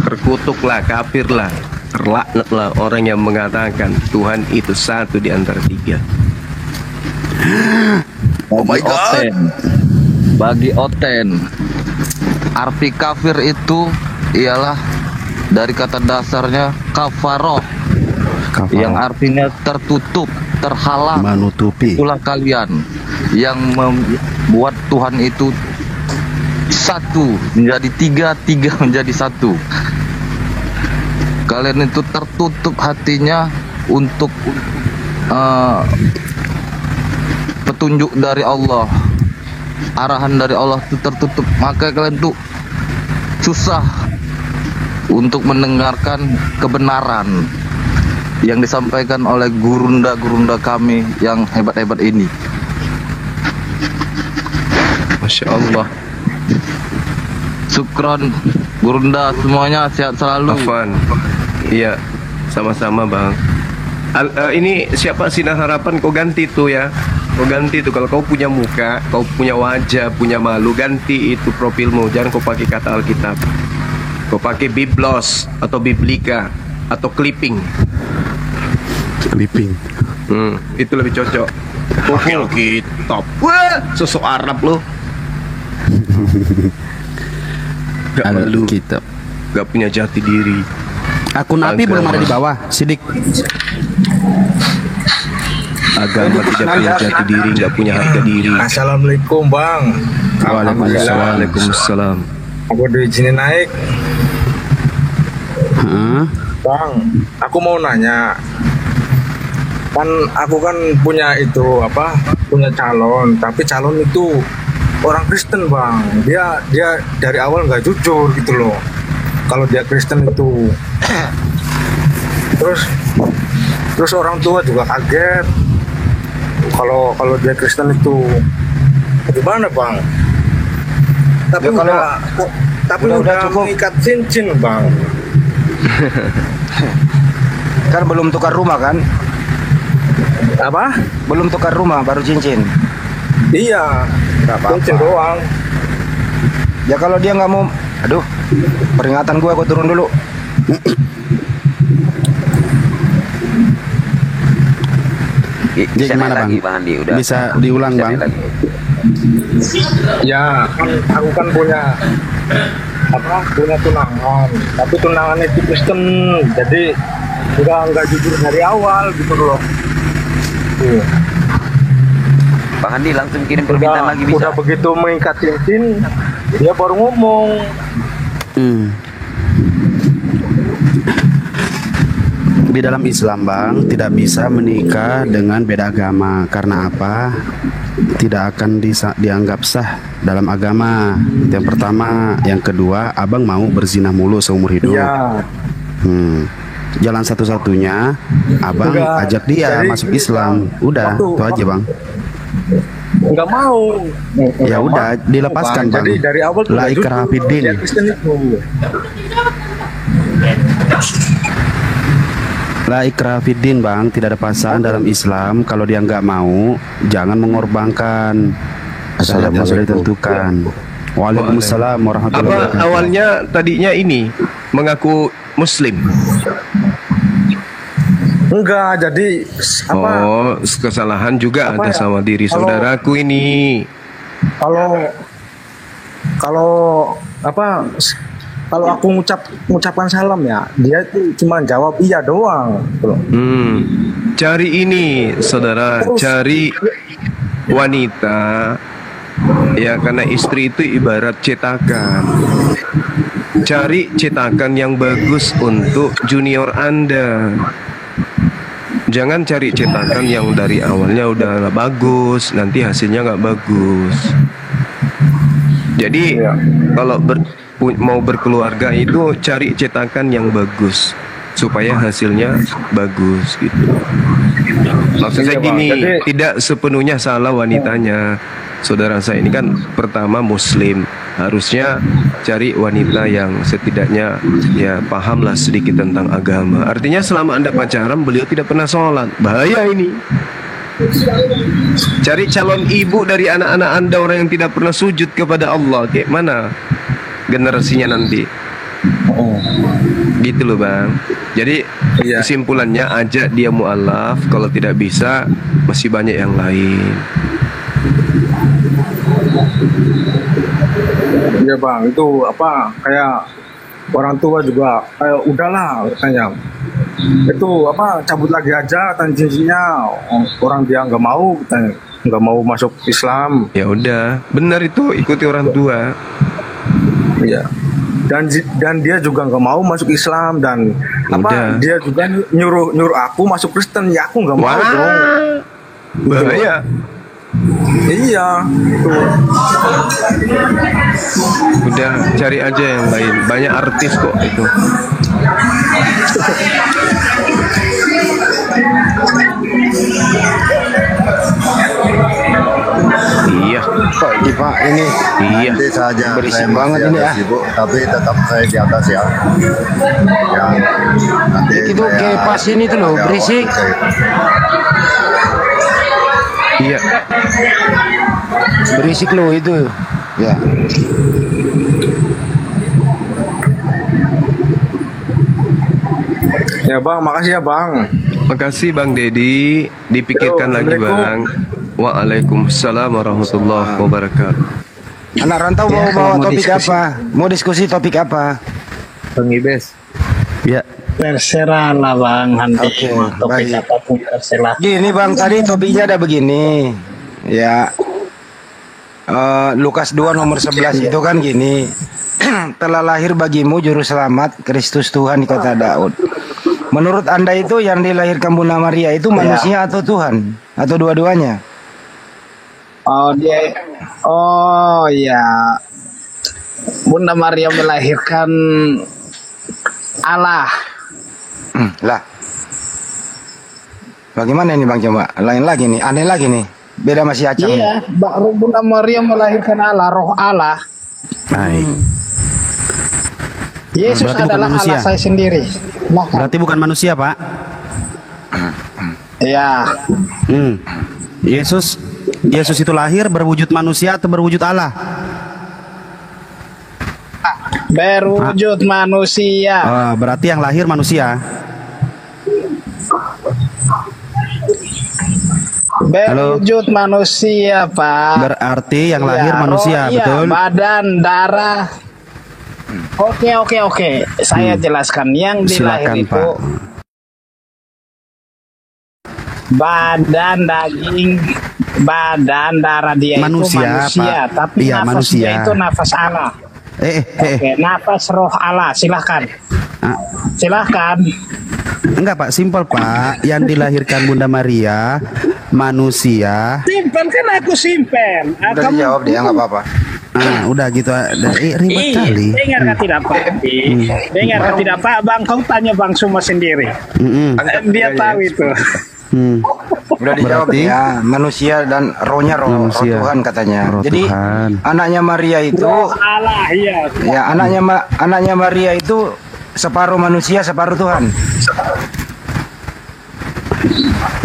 Terkutuklah, kafirlah, terlaknatlah orang yang mengatakan Tuhan itu satu di antara tiga. Oh my God. Bagi Oten, arti kafir itu ialah dari kata dasarnya kafaroh, yang artinya tertutup, terhalang, menutupi. Itulah kalian yang membuat Tuhan itu satu menjadi tiga, tiga menjadi satu. Kalian itu tertutup hatinya untuk petunjuk dari Allah, arahan dari Allah itu tertutup, maka kalian tuh susah untuk mendengarkan kebenaran yang disampaikan oleh gurunda-gurunda kami yang hebat-hebat ini. Masya Allah. Syukron gurunda semuanya, sehat selalu. Afwan. Iya, sama-sama Bang. Ini siapa Sinar Harapan, kau ganti tuh ya. Kau ganti tuh, kalau kau punya muka, kau punya wajah, punya malu, ganti itu profilmu. Jangan kau pakai kata Alkitab. Kau pakai Biblos atau Biblika atau Clipping. Clipping. Itu lebih cocok. Profil kitab. Wah, sosok Arab lo. Gak malu. Kitab. Gak punya jati diri. Akun Nabi belum ada di bawah, Sidik. Agama tidak punya jati diri, nggak punya harga diri. Assalamualaikum Bang. Waalaikumsalam. Aku diizinin naik. Bang, aku mau nanya. Kan aku kan punya itu punya calon, tapi calon itu orang Kristen Bang. Dia dari awal nggak jujur gitu loh. Kalau dia Kristen itu, terus orang tua juga kaget. Kalau dia Kristen itu gimana Bang? Tapi ya, udah cukup mengikat cincin Bang. Kan belum tukar rumah kan? Apa? Belum tukar rumah baru cincin. Iya, cincin doang. Ya kalau dia nggak mau, aduh, peringatan gue turun dulu. Jadi gimana Bang? Bisa diulang Bang? Ya, kan aku kan punya tunangan, tapi tunangannya itu Kristen, jadi udah nggak jujur dari awal gitu loh. Bang Andi langsung kirim permintaan lagi bisa. Udah begitu mengikat cincin, dia baru ngomong. Di dalam Islam Bang tidak bisa menikah dengan beda agama. Karena apa? Tidak akan dianggap sah dalam agama. Yang pertama, yang kedua, abang mau berzina mulu seumur hidup. Ya. Jalan satu-satunya abang ajak dia masuk Islam. Udah, itu aja Bang. Nggak mau. Ya udah, dilepaskan Bang. Jadi dari awal la ikraha fiddin. La ikraha fiddin Bang, tidak ada paksaan dalam Islam. Kalau dia nggak mau, jangan mengorbankan. Saja sudah ditentukan. Waalaikumsalam warahmatullahi wabarakatuh. Awalnya tadinya ini mengaku Muslim. Enggak, jadi Oh, kesalahan juga ada sama diri saudaraku ini. Kalau aku mengucapkan salam ya, dia itu cuma jawab iya doang. Cari ini, saudara, cari wanita. Ya, karena istri itu ibarat cetakan. Cari cetakan yang bagus untuk junior Anda. Jangan cari cetakan yang dari awalnya udah bagus, nanti hasilnya nggak bagus. Jadi kalau mau berkeluarga itu cari cetakan yang bagus supaya hasilnya bagus gitu. Maksud saya gini, tidak sepenuhnya salah wanitanya. Saudara saya ini kan pertama muslim, harusnya cari wanita yang setidaknya ya pahamlah sedikit tentang agama. Artinya selama Anda pacaran beliau tidak pernah sholat, bahaya ini. Cari calon ibu dari anak-anak Anda orang yang tidak pernah sujud kepada Allah, kayak mana generasinya nanti? Gitu loh Bang. Jadi kesimpulannya ajak dia mu'alaf, kalau tidak bisa masih banyak yang lain. Iya Bang, itu apa kayak orang tua juga kayak udahlah katanya. Itu apa cabut lagi aja tan cincinnya, orang dia nggak mau katanya, nggak mau masuk Islam. Ya udah, benar itu, ikuti orang tua. Iya. Dan dia juga nggak mau masuk Islam dan apa dia juga nyuruh aku masuk Kristen, ya aku nggak mau dong. Bahaya. Iya. Udah cari aja yang lain, banyak artis kok itu. Iya. Pak, ini Pak, ini iya. nanti saja berisik banget ini ya. Sibuk, tapi tetap saya di atas ya. Ya, nanti itu kayak pas ini tuh loh, berisik. Iya. Berisik loh itu. Ya. Ya Bang, makasih ya Bang. Makasih Bang Dedi, dipikirkan lagi Bang. Waalaikumsalam warahmatullahi wabarakatuh. Anak rantau mau bawa topik apa? Mau diskusi topik apa? Bang Ibes. Ya. Terserah lah Bang Handi. Oke, topik baik. apapun terserah. Gini Bang, tadi topiknya ada begini. Ya. Lukas 2 nomor 11 itu kan gini. Telah lahir bagimu juru selamat Kristus Tuhan di kota Daud. Menurut Anda itu yang dilahirkan Bunda Maria itu manusia atau Tuhan? Atau dua-duanya? Oh ya, Bunda Maria melahirkan Allah. Lah. Bagaimana ini Bang coba? Lain lagi nih, aneh lagi nih. Beda masih acang. Iya, Bunda Maria melahirkan Allah, roh Allah. Baik. Yesus Berarti bukan adalah manusia. Allah saya sendiri. Berarti bukan manusia, Pak. Ya. Yesus itu lahir berwujud manusia atau berwujud Allah? Berwujud manusia. Oh, berarti yang lahir manusia. Berwujud manusia, Pak. Berarti yang lahir Iya, manusia, roh, betul? Iya, badan, darah. Oke. Saya jelaskan yang dilahir Silakan, itu Pak. badan, daging, badan, darah dia Manusia, itu manusia, Pak. tapi Iya, nafas manusia. dia itu nafas Allah. Oke, nafas roh Allah. Silahkan. Silahkan. Enggak, Pak, simpel, Pak. Yang dilahirkan Bunda Maria manusia. Simpen kan aku simpen. Udah dijawab dia, nggak apa-apa. Udah gitu. Ribet kali. Dengar kan tidak Pak? Dengar kan tidak Pak? Bang, kau tanya Bang Suma sendiri. Dia tahu itu. Udah dijawab Berarti? ya, manusia dan rohnya roh Manusia. Tuhan katanya. Roh Jadi Tuhan. anaknya Maria itu Roh Allah, iya. ya anaknya Maria itu separuh manusia, separuh Tuhan.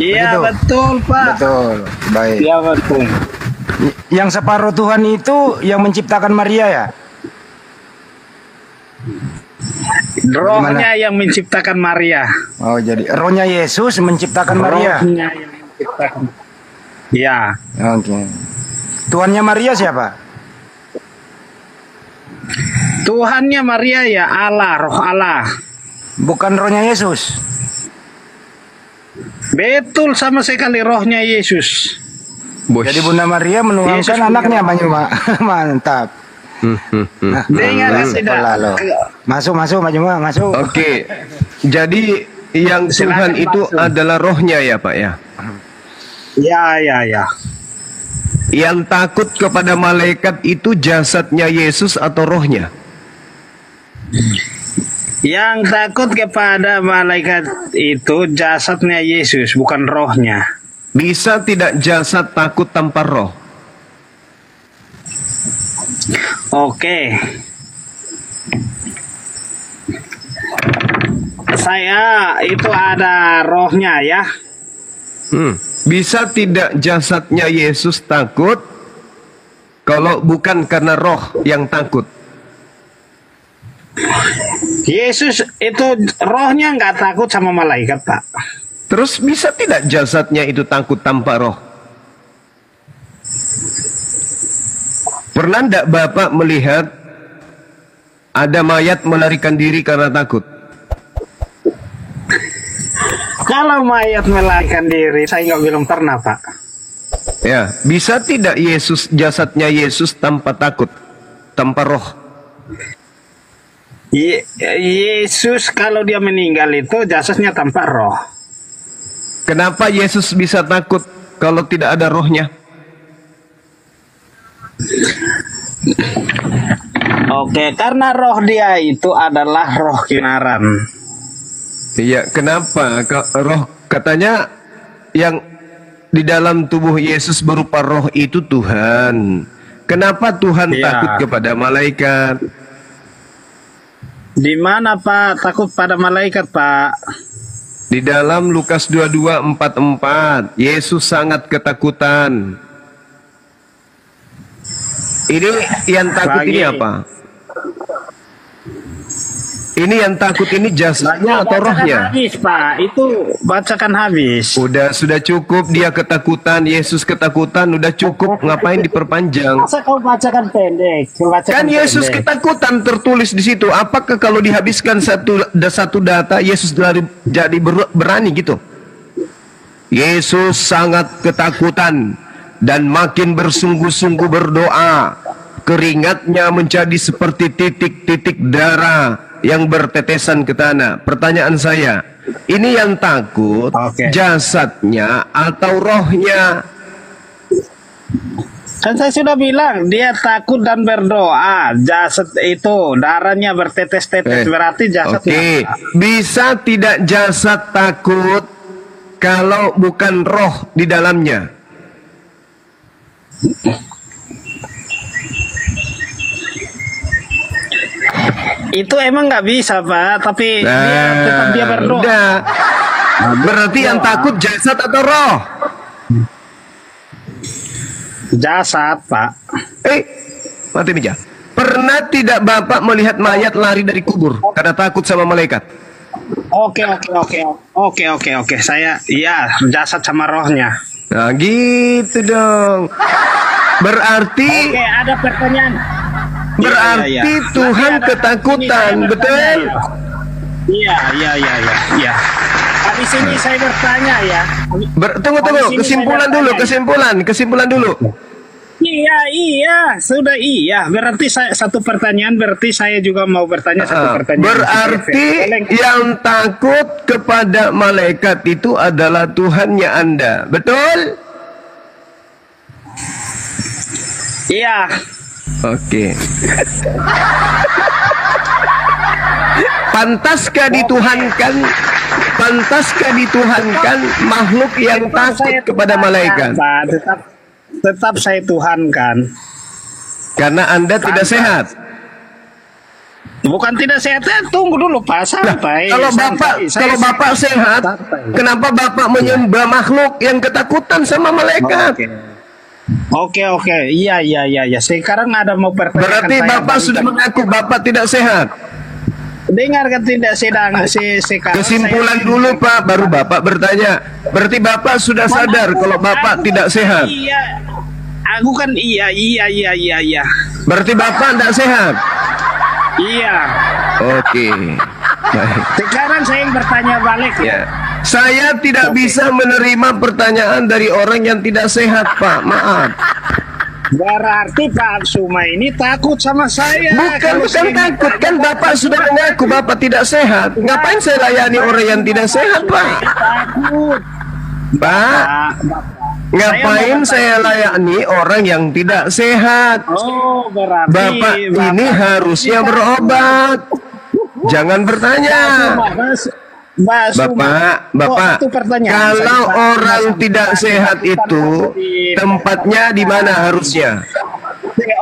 Iya, Begitu? betul Pak. Betul. Baik. Iya, betul. Yang separuh Tuhan itu yang menciptakan Maria ya? Rohnya yang menciptakan Maria. Oh, jadi rohnya Yesus menciptakan Maria. Rohnya yang menciptakan. Iya. Oke. Tuhannya Maria siapa? Tuhannya Maria ya Allah, roh Allah. Bukan rohnya Yesus. Betul sama sekali rohnya Yesus. Jadi Bunda Maria menuangkan Yesus anaknya Pak Juma. Mantap. Dengar tidak? Masuk Pak Juma, masuk. Oke. Jadi yang Tuhan itu adalah rohnya ya Pak ya? Ya. Yang takut kepada malaikat itu jasadnya Yesus atau rohnya? Yang takut kepada malaikat itu jasadnya Yesus, bukan rohnya. Bisa tidak jasad takut tanpa roh? Oke. Saya itu ada rohnya ya. Bisa tidak jasadnya Yesus takut kalau bukan karena roh yang takut? Yesus itu rohnya nggak takut sama malaikat, Pak. Terus bisa tidak jasadnya itu takut tanpa roh? Pernah tidak Bapak melihat ada mayat melarikan diri karena takut? Kalau mayat melarikan diri, saya nggak bilang pernah, Pak. Ya, bisa tidak jasadnya Yesus tanpa takut, tanpa roh? Yesus kalau dia meninggal itu jasadnya tanpa roh. Kenapa Yesus bisa takut kalau tidak ada rohnya? Oke, karena roh dia itu adalah roh kebenaran. Iya, kenapa? Roh katanya yang di dalam tubuh Yesus berupa roh itu Tuhan. Kenapa Tuhan takut kepada malaikat? Di mana Pak takut pada malaikat, Pak? Di dalam Lukas 22:44, Yesus sangat ketakutan. Ini yang takut ini apa? Ini yang takut ini jasadnya atau rohnya? Habis, Pak. Itu bacakan habis. Sudah cukup dia ketakutan, Yesus ketakutan, udah cukup, ngapain diperpanjang? Masa kau bacakan pendek? Kan Yesus ketakutan tertulis di situ. Apakah kalau dihabiskan satu data Yesus jadi berani gitu? Yesus sangat ketakutan dan makin bersungguh-sungguh berdoa. Keringatnya menjadi seperti titik-titik darah yang bertetesan ke tanah. Pertanyaan saya, ini yang takut jasadnya atau rohnya? Kan saya sudah bilang dia takut dan berdoa. Jasad itu darahnya bertetes-tetes berarti jasadnya. Bisa tidak jasad takut kalau bukan roh di dalamnya? Itu emang nggak bisa, Pak. Tapi dia berdoa. Udah. Berarti yang takut jasad atau roh? Jasad, Pak. Mati meja. Pernah tidak Bapak melihat mayat lari dari kubur karena takut sama malaikat? Oke. Saya, jasad sama rohnya. Nah, gitu dong. Berarti. Oke, ada pertanyaan. Berarti Tuhan ketakutan, betul? Iya. Habis ini saya bertanya ya. Tunggu, kesimpulan dulu. Iya, sudah iya. Berarti satu pertanyaan, berarti saya juga mau bertanya satu pertanyaan. Berarti yang takut kepada malaikat itu adalah Tuhannya Anda, betul? Iya. Oke. Pantaskah dituhankan makhluk yang takut kepada malaikat? Tetap saya tuhankan. Karena Anda tidak sehat. Bukan tidak sehat, tunggu dulu Pak, sampai. Kalau Bapak sehat, kenapa Bapak menyembah makhluk yang ketakutan sama malaikat? Oke. Iya. Sekarang ada mau pertanyaan. Berarti Bapak sudah mengaku Bapak tidak sehat. Dengarkan tidak sedang kesimpulan dulu Pak, baru Bapak bertanya. Berarti Bapak sudah sadar kalau Bapak tidak sehat. Iya. Aku kan iya. Berarti Bapak tidak sehat. Iya. Oke. Baik. Sekarang saya yang bertanya balik ya. Saya tidak bisa menerima pertanyaan dari orang yang tidak sehat, Pak. Maaf. Berarti Pak Suma ini takut sama saya. Bukan takut, kan Bapak sudah mengaku Bapak tidak sehat. Ngapain saya layani orang yang tidak sehat, Pak? Takut. Pak. Ngapain saya layani orang yang tidak sehat? Oh, berarti Bapak ini harusnya berobat. Jangan bertanya. Bapak, kalau orang tidak sehat itu tempatnya di mana harusnya?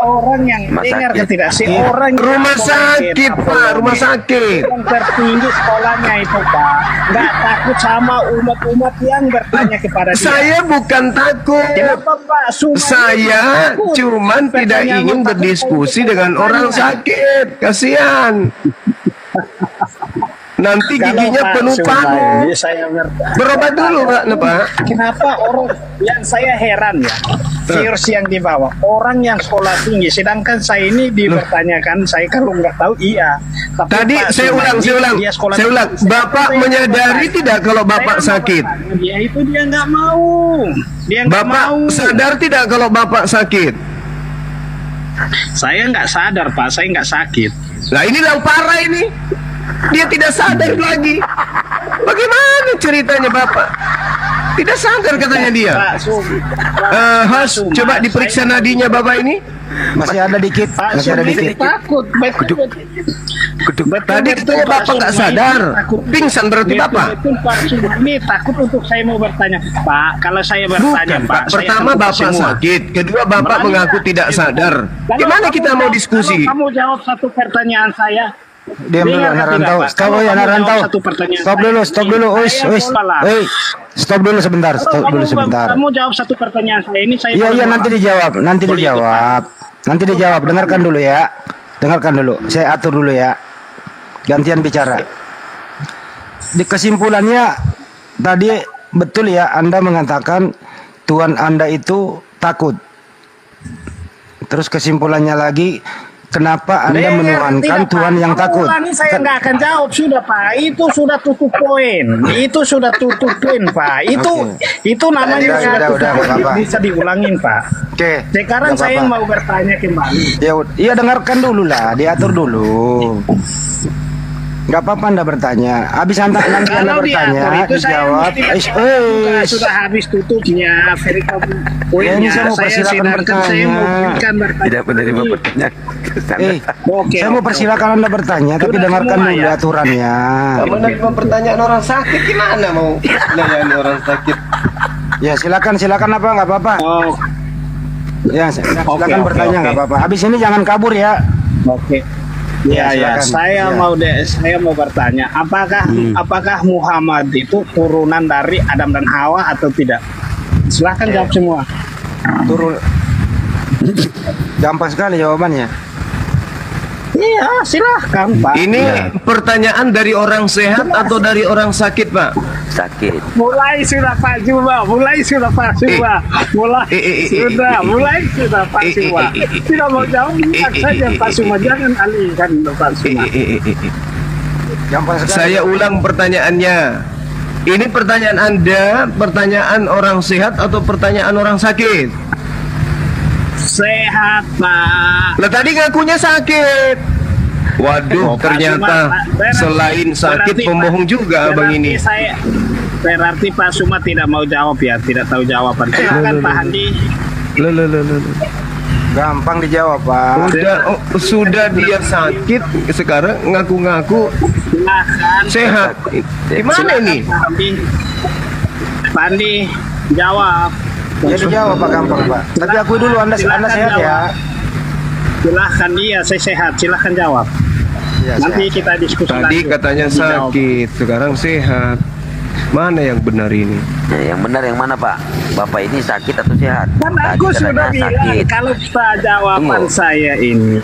Orang yang dengar tidak sih orang rumah sakit Pak, rumah sakit yang tertinggi sekolahnya itu Pak, nggak takut sama umat-umat yang bertanya kepada dia. Saya bukan takut. Kenapa Pak? Saya cuman tidak ingin berdiskusi dengan orang sakit, kasihan. Nanti giginya penuh paru. Berobat dulu Pak. Kenapa orang yang saya heran ya, virus yang dibawa orang yang sekolah tinggi, sedangkan saya ini dipertanyakan, saya kalau nggak tahu iya. Tapi tadi Pak, saya ulang. Bapak menyadari tidak kalau Bapak sakit? Dia itu dia nggak mau. Dia nggak mau. Bapak sadar tidak kalau Bapak sakit? Saya nggak sadar Pak, saya nggak sakit. Nah ini yang parah ini. Dia tidak sadar lagi. Bagaimana ceritanya Bapak? Tidak sadar katanya dia. Host, coba diperiksa nadinya Bapak ini. Masih ada dikit. Masih ada dikit. Takut. Tadi katanya Bapak nggak sadar. Pingsan berarti Bapak. Ini takut untuk saya mau bertanya. Pak, kalau saya bertanya Pak. Pertama Bapak sakit. Kedua Bapak mengaku tidak sadar. Gimana kita mau diskusi? Kamu jawab satu pertanyaan saya. Diam dulu anak rantau. Stop anak rantau. Stop dulu. Stop dulu sebentar. Kamu jawab satu pertanyaan saya ini. Iya nanti dijawab. Nanti dijawab. Dengarkan dulu ya. Saya atur dulu ya. Gantian bicara. Di kesimpulannya tadi betul ya, Anda mengatakan Tuhan Anda itu takut. Terus kesimpulannya lagi, kenapa Anda menuhankan Tuhan yang takut? Ini saya nggak akan jawab sudah Pak. Itu sudah tutup poin. Pak. Itu namanya udah, bisa diulangin Pak. Oke. Sekarang saya mau bertanya kembali. Iya dengarkan dulu lah, diatur dulu. Nggak apa-apa Anda bertanya. Habis nanti Anda bertanya, dijawab. Sudah habis tutupnya. Ini saya mau persilakan bertanya. Tidak menerima pertanyaan. Saya mau persilakan Anda bertanya, tapi dengarkan dulu aturannya. Menerima pertanyaan orang sakit gimana mau nanya orang sakit? Ya silakan apa nggak apa-apa. Ya silakan bertanya nggak apa-apa. Habis ini jangan kabur ya. Oke. Ya, saya mau bertanya, apakah Muhammad itu turunan dari Adam dan Hawa atau tidak? Silahkan jawab semua. Gampang sekali jawabannya. Iya, silahkan Pak. Ini pertanyaan dari orang sehat atau dari orang sakit Pak? Sakit. Mulai sudah Pak Juba. Mulai sudah Pak Juba. Tidak mau jawab, lihat saja Pak Suma. Jangan alihkan Pak Suma. Saya ulang pertanyaannya. Ini pertanyaan Anda, pertanyaan orang sehat atau pertanyaan orang sakit? Sehat Pak. Lah tadi ngakunya sakit. Waduh, ternyata selain sakit pembohong juga abang ini. Berarti Pak Suma tidak mau jawab ya, tidak tahu jawaban. Silakan Pak Handi. Gampang dijawab Pak. Sudah dia sakit, sekarang ngaku-ngaku sehat. Gimana ini? Pak Handi, jawab. Ya dijawab Pak, gampang Pak. Tapi akui dulu Anda sehat ya. Silahkan dia, saya sehat. Silahkan jawab. Ya, nanti kita diskusi. Tadi katanya sakit, sekarang sehat. Mana yang benar ini? Ya, yang benar yang mana Pak? Bapak ini sakit atau sehat? Kan aku sudah bilang sakit. Kalau jawaban saya ini,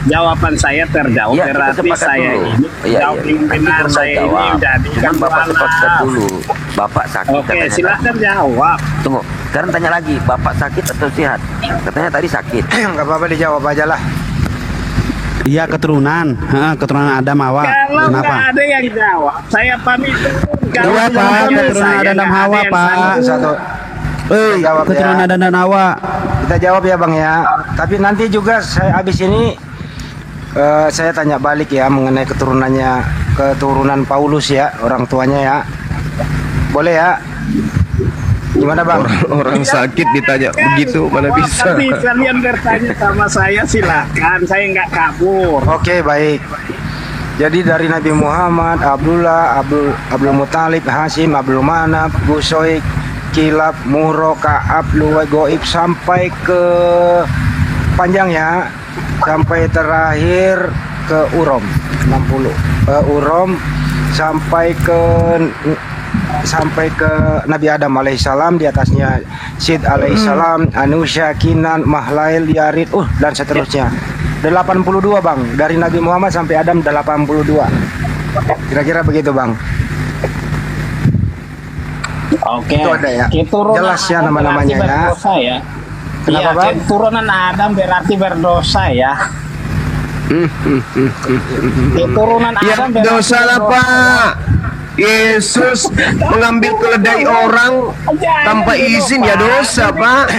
jawaban saya terjawab, berarti saya ini jawab yang benar. Saya ini jadi kan Bapak sepakat dulu. Bapak sakit. Oke, silahkan jawab. Tunggu, sekarang tanya lagi, Bapak sakit atau sehat? Katanya tadi sakit. Nggak apa-apa, dijawab aja lah. Iya, keturunan Adam Hawa. Kalau nggak ada yang jawab, saya pamit. Iya Pak, keturunan Adam Hawa Pak. Keturunan Adam dan Hawa. Kita jawab ya Bang ya. Tapi nanti juga saya habis ini saya tanya balik ya mengenai keturunan Paulus ya, orang tuanya ya. Boleh ya? Gimana bang? Orang sakit ditanya begitu mana bisa. Tapi kalian bertanya sama saya silakan, saya nggak kabur. Oke, baik. Jadi dari Nabi Muhammad, Abdullah, Abdul Muthalib, Hasim, Abdul Manaf, Gusoy, Kilab, Murro, Ka'ab, Luwai, Goib sampai ke panjang ya, sampai terakhir ke Urom 60. Urom sampai ke Nabi Adam alaihissalam, di atasnya Sid alaihissalam, Anusya, Kinan, Mahlail, Yarid, dan seterusnya. 82 bang, dari Nabi Muhammad sampai Adam 82. Kira-kira begitu bang. Oke. Itu ada ya. Keturunan Jelas ya Adam nama-namanya berarti ya. berdosa ya. Kenapa, Iya, Bang? keturunan Adam berarti berdosa ya. Keturunan Ya Adam berarti dosa lah berdosa. Pak. Yesus mengambil keledai orang tanpa izin ya dosa Pak.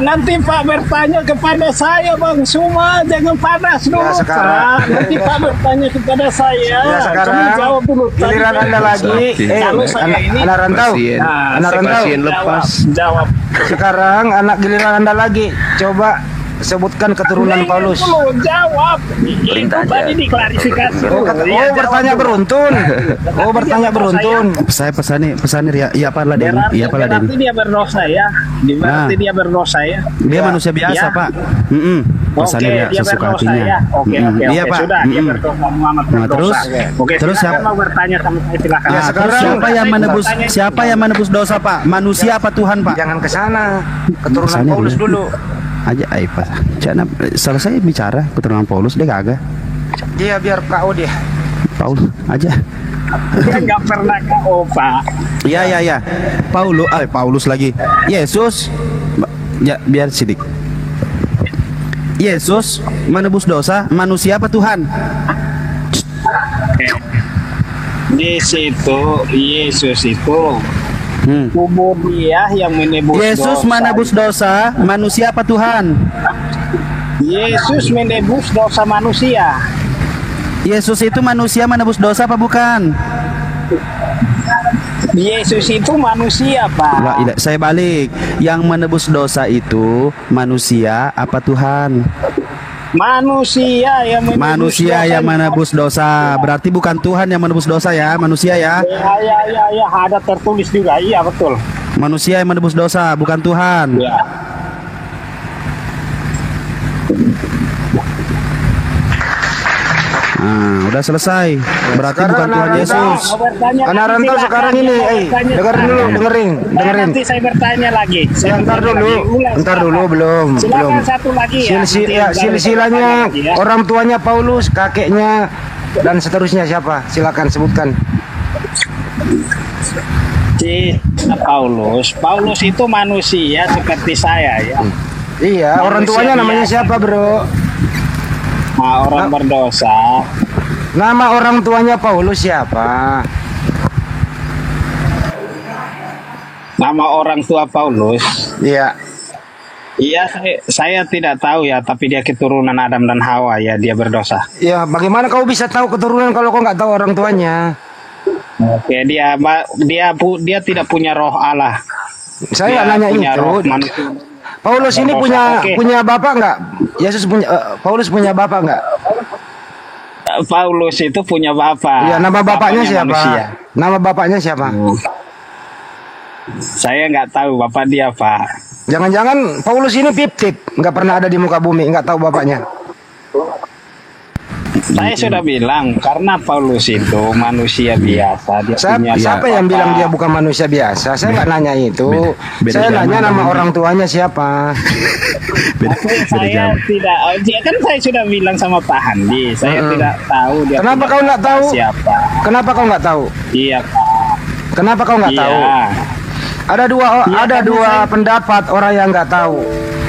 Nanti Pak bertanya kepada saya Bang Suma, jangan panas dulu Ya, sekarang. Pak. Nanti Pak bertanya kepada saya. Ya sekarang Kamu jawab dulu. giliran Anda lagi. Kalau saya ini Anak rantau. Pasien. Anak rantau. Pasien lepas. jawab. Sekarang anak giliran Anda lagi. Coba sebutkan keturunan Paulus. Dulu jawab. Perintah Itu tadi aja. diklarifikasi. Oh, dulu. Ya, jawab bertanya dulu. beruntun. Oh, bertanya beruntun. Saya pesannya ya Pak Laden. Berarti, Iya Pak Laden. berarti dia berdosa ya. Berarti Nah. dia berdosa ya. Dia manusia biasa Ya. Pak. Oke, Pesannya dia sesuka berdosa hatinya. ya. Oke, oke, Iya oke. Pak. Sudah, dia berdosa. Muhammad Nah, berdosa. terus- Oke, terus silakan siapa- mau bertanya sama saya silakan. Ya, Terus sekarang- siapa yang menebus dosa Pak? Manusia apa Tuhan Pak? Jangan ke sana. Keturunan Kesana Paulus dulu. Aja Pak. Cana selesai bicara keturunan Paulus dia kagak. Dia biar KO dia. Paulus aja. Dia nggak pernah KO, Pak. Ya. Paulus lagi. Yesus. Ya, biar sidik. Yesus menebus dosa manusia apa Tuhan? Di situ Yesus itu kubur dia yang menebus Yesus dosa. menebus dosa manusia apa Tuhan? Yesus menebus dosa manusia. Yesus itu manusia menebus dosa apa bukan? Yesus itu manusia, Pak. Saya balik. Yang menebus dosa itu manusia apa Tuhan? Manusia yang menebus Manusia dosa. yang menebus dosa. Berarti bukan Tuhan yang menebus dosa ya, manusia ya. Ya, ada tertulis juga. Iya, betul. Manusia yang menebus dosa, bukan Tuhan. Ya. Nah, udah selesai. Berarti Sekarang bukan Tuhan anak Yesus. Anak rantau sekarang ini, dengerin. Nanti saya bertanya lagi. Entar dulu, belum. Silakan satu lagi ya. Silsilahnya orang tuanya Paulus, kakeknya dan seterusnya siapa? Silakan sebutkan. Paulus itu manusia seperti saya ya. Iya, orang tuanya namanya siapa, Bro? Nah, orang berdosa. Nama orang tuanya Paulus siapa? Nama orang tua Paulus. Iya. Iya, saya tidak tahu ya, tapi dia keturunan Adam dan Hawa ya, dia berdosa. Ya, bagaimana kau bisa tahu keturunan kalau kau nggak tahu orang tuanya? Oke, dia tidak punya roh Allah. Saya Dia nanya punya itu. roh manusia. Paulus ini Berdosa, oke. punya bapak nggak? Yesus punya Paulus punya bapak nggak? Paulus itu punya bapak. Iya, nama bapaknya siapa? manusia. Nama bapaknya siapa? Saya nggak tahu bapak dia, Pak. Jangan-jangan Paulus ini pip-tip, nggak pernah ada di muka bumi, nggak tahu bapaknya. Saya sudah bilang karena Paulus itu manusia biasa. Dia punya Siapa yang bapak. bilang dia bukan manusia biasa? Saya nggak nanya itu. Beda Saya zaman, nanya nama namanya. orang tuanya siapa. Saya tidak. Kan saya sudah bilang sama Pak Handi. Saya tidak tahu dia. Kenapa punya kau nggak bapak tahu? Siapa? Kenapa kau nggak tahu? Iya, Pak. Kenapa kau nggak Iya. tahu? Ada Iya, dua pendapat orang yang nggak tahu.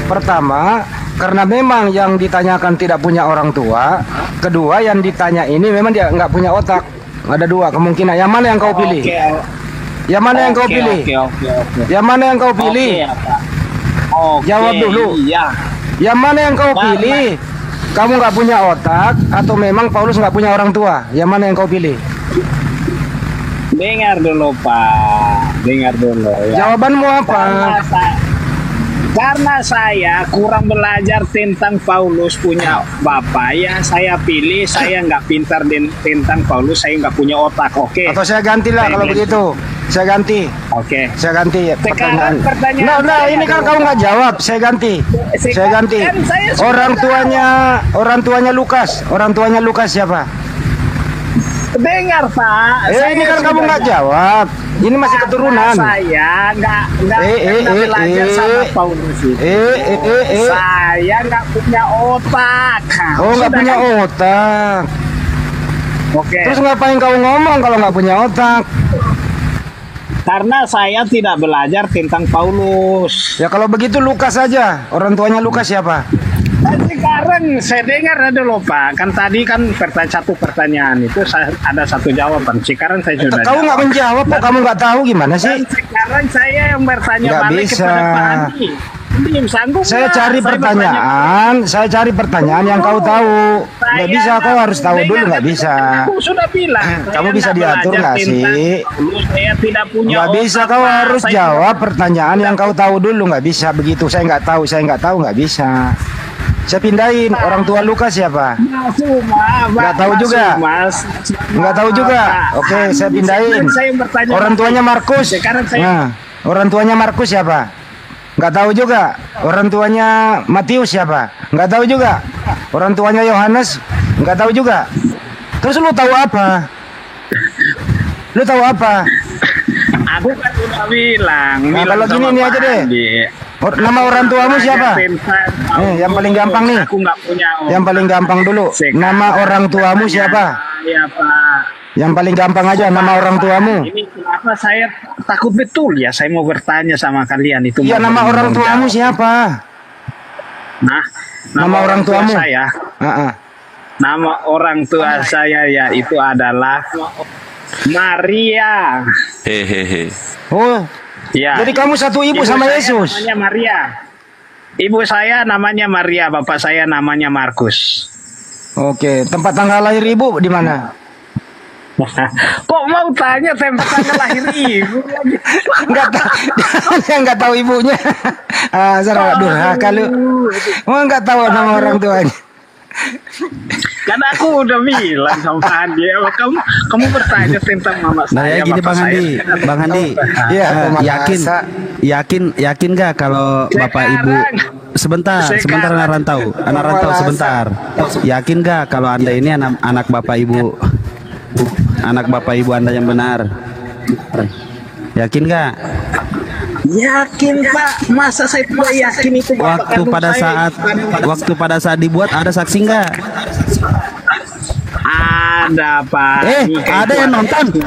Pertama, karena memang yang ditanyakan tidak punya orang tua. Kedua, yang ditanya ini memang dia nggak punya otak. Ada dua kemungkinan. Yang mana yang kau pilih? Oke. Yang mana yang kau Oke, pilih? Oke. Yang mana yang kau pilih? Oke, ya, Pak. Oke, Jawab dulu. Iya. Yang mana yang kau Pak, pilih? Kamu nggak punya otak atau memang Paulus nggak punya orang tua? Yang mana yang kau pilih? Dengar dulu, Pak. dengar dulu ya. Jawabanmu apa? Karena saya kurang belajar tentang Paulus punya bapak ya, saya pilih saya nggak pintar tentang Paulus, saya nggak punya otak, oke? Atau saya ganti lah kalau begitu. Saya ganti. Oke. Saya ganti Sekarang pertanyaan Nah, ini kan kamu nggak jawab. Saya ganti. Saya ganti. Kan saya sudah Orang tuanya Lukas. Orang tuanya Lukas siapa? dengar Pak. Ini kan kamu nggak jawab. Ini masih keturunan. Saya nggak belajar sama Paulus itu. Saya nggak punya otak. Oh, nggak punya otak. Oke. Terus ngapain kau ngomong kalau nggak punya otak? Karena saya tidak belajar tentang Paulus. Ya kalau begitu Lukas saja. Orang tuanya Lukas siapa? Dan sekarang saya dengar ada loh Pak. Kan tadi kan satu pertanyaan itu ada satu jawaban. Sekarang saya sudah Kau nggak menjawab kok, kamu nggak tahu gimana sih? Dan sekarang saya yang bertanya Nggak balik bisa. kepada Pak Andi. Saya cari pertanyaan yang kau tahu. Nggak bisa, kau harus tahu dulu, nggak bisa. Aku sudah bilang. Kamu bisa diatur nggak sih? Saya tidak punya Nggak bisa, kau harus jawab pertanyaan yang kau tahu dulu. Nggak bisa begitu. Saya nggak tahu, nggak bisa. Saya pindahin. Orang tua Lukas siapa? Nggak tahu juga. Nggak tahu juga. Oke, saya pindahin. Orang tuanya Markus. Nah, orang tuanya Markus siapa? Nggak tahu juga. Orang tuanya Matius siapa? Nggak tahu juga. Orang tuanya Yohanes? Nggak tahu juga. Terus lu tahu apa? Lu tahu apa? Aku kan udah bilang. Nah, kalau gini ini aja deh. Nama orang tuamu siapa? Yang paling gampang nih. Aku nggak punya. Yang paling gampang dulu. Nama orang tuamu siapa? Iya Pak. Yang paling gampang aja nama orang tuamu. Ini kenapa saya takut betul ya? Saya mau bertanya sama kalian itu. Iya, nama orang tuamu siapa? Nah, nama orang tuamu saya. Nama orang tua saya ya itu adalah Maria. Hehehe. Oh, ya. Jadi kamu satu ibu sama Yesus. Namanya Maria. Ibu saya namanya Maria, bapak saya namanya Markus. Oke, tempat tanggal lahir ibu di mana? Kok mau tanya tempat tanggal lahir ibu? Nggak tahu ibunya. Salah durhaka lu. Nggak tahu nama orang tuanya. Karena aku udah bilang sama Andi, kamu bertanya tentang mama saya. Nah ya gini Bang Handi, ya, yakin nggak kalau bapak ibu sebentar anak rantau sebentar, yakin nggak kalau anda ini anak bapak ibu anda yang benar, yakin nggak? Yakin Pak, masa saya tidak yakin itu waktu pada saat dibuat ada saksi nggak? Ada Pak. Ada yang nonton.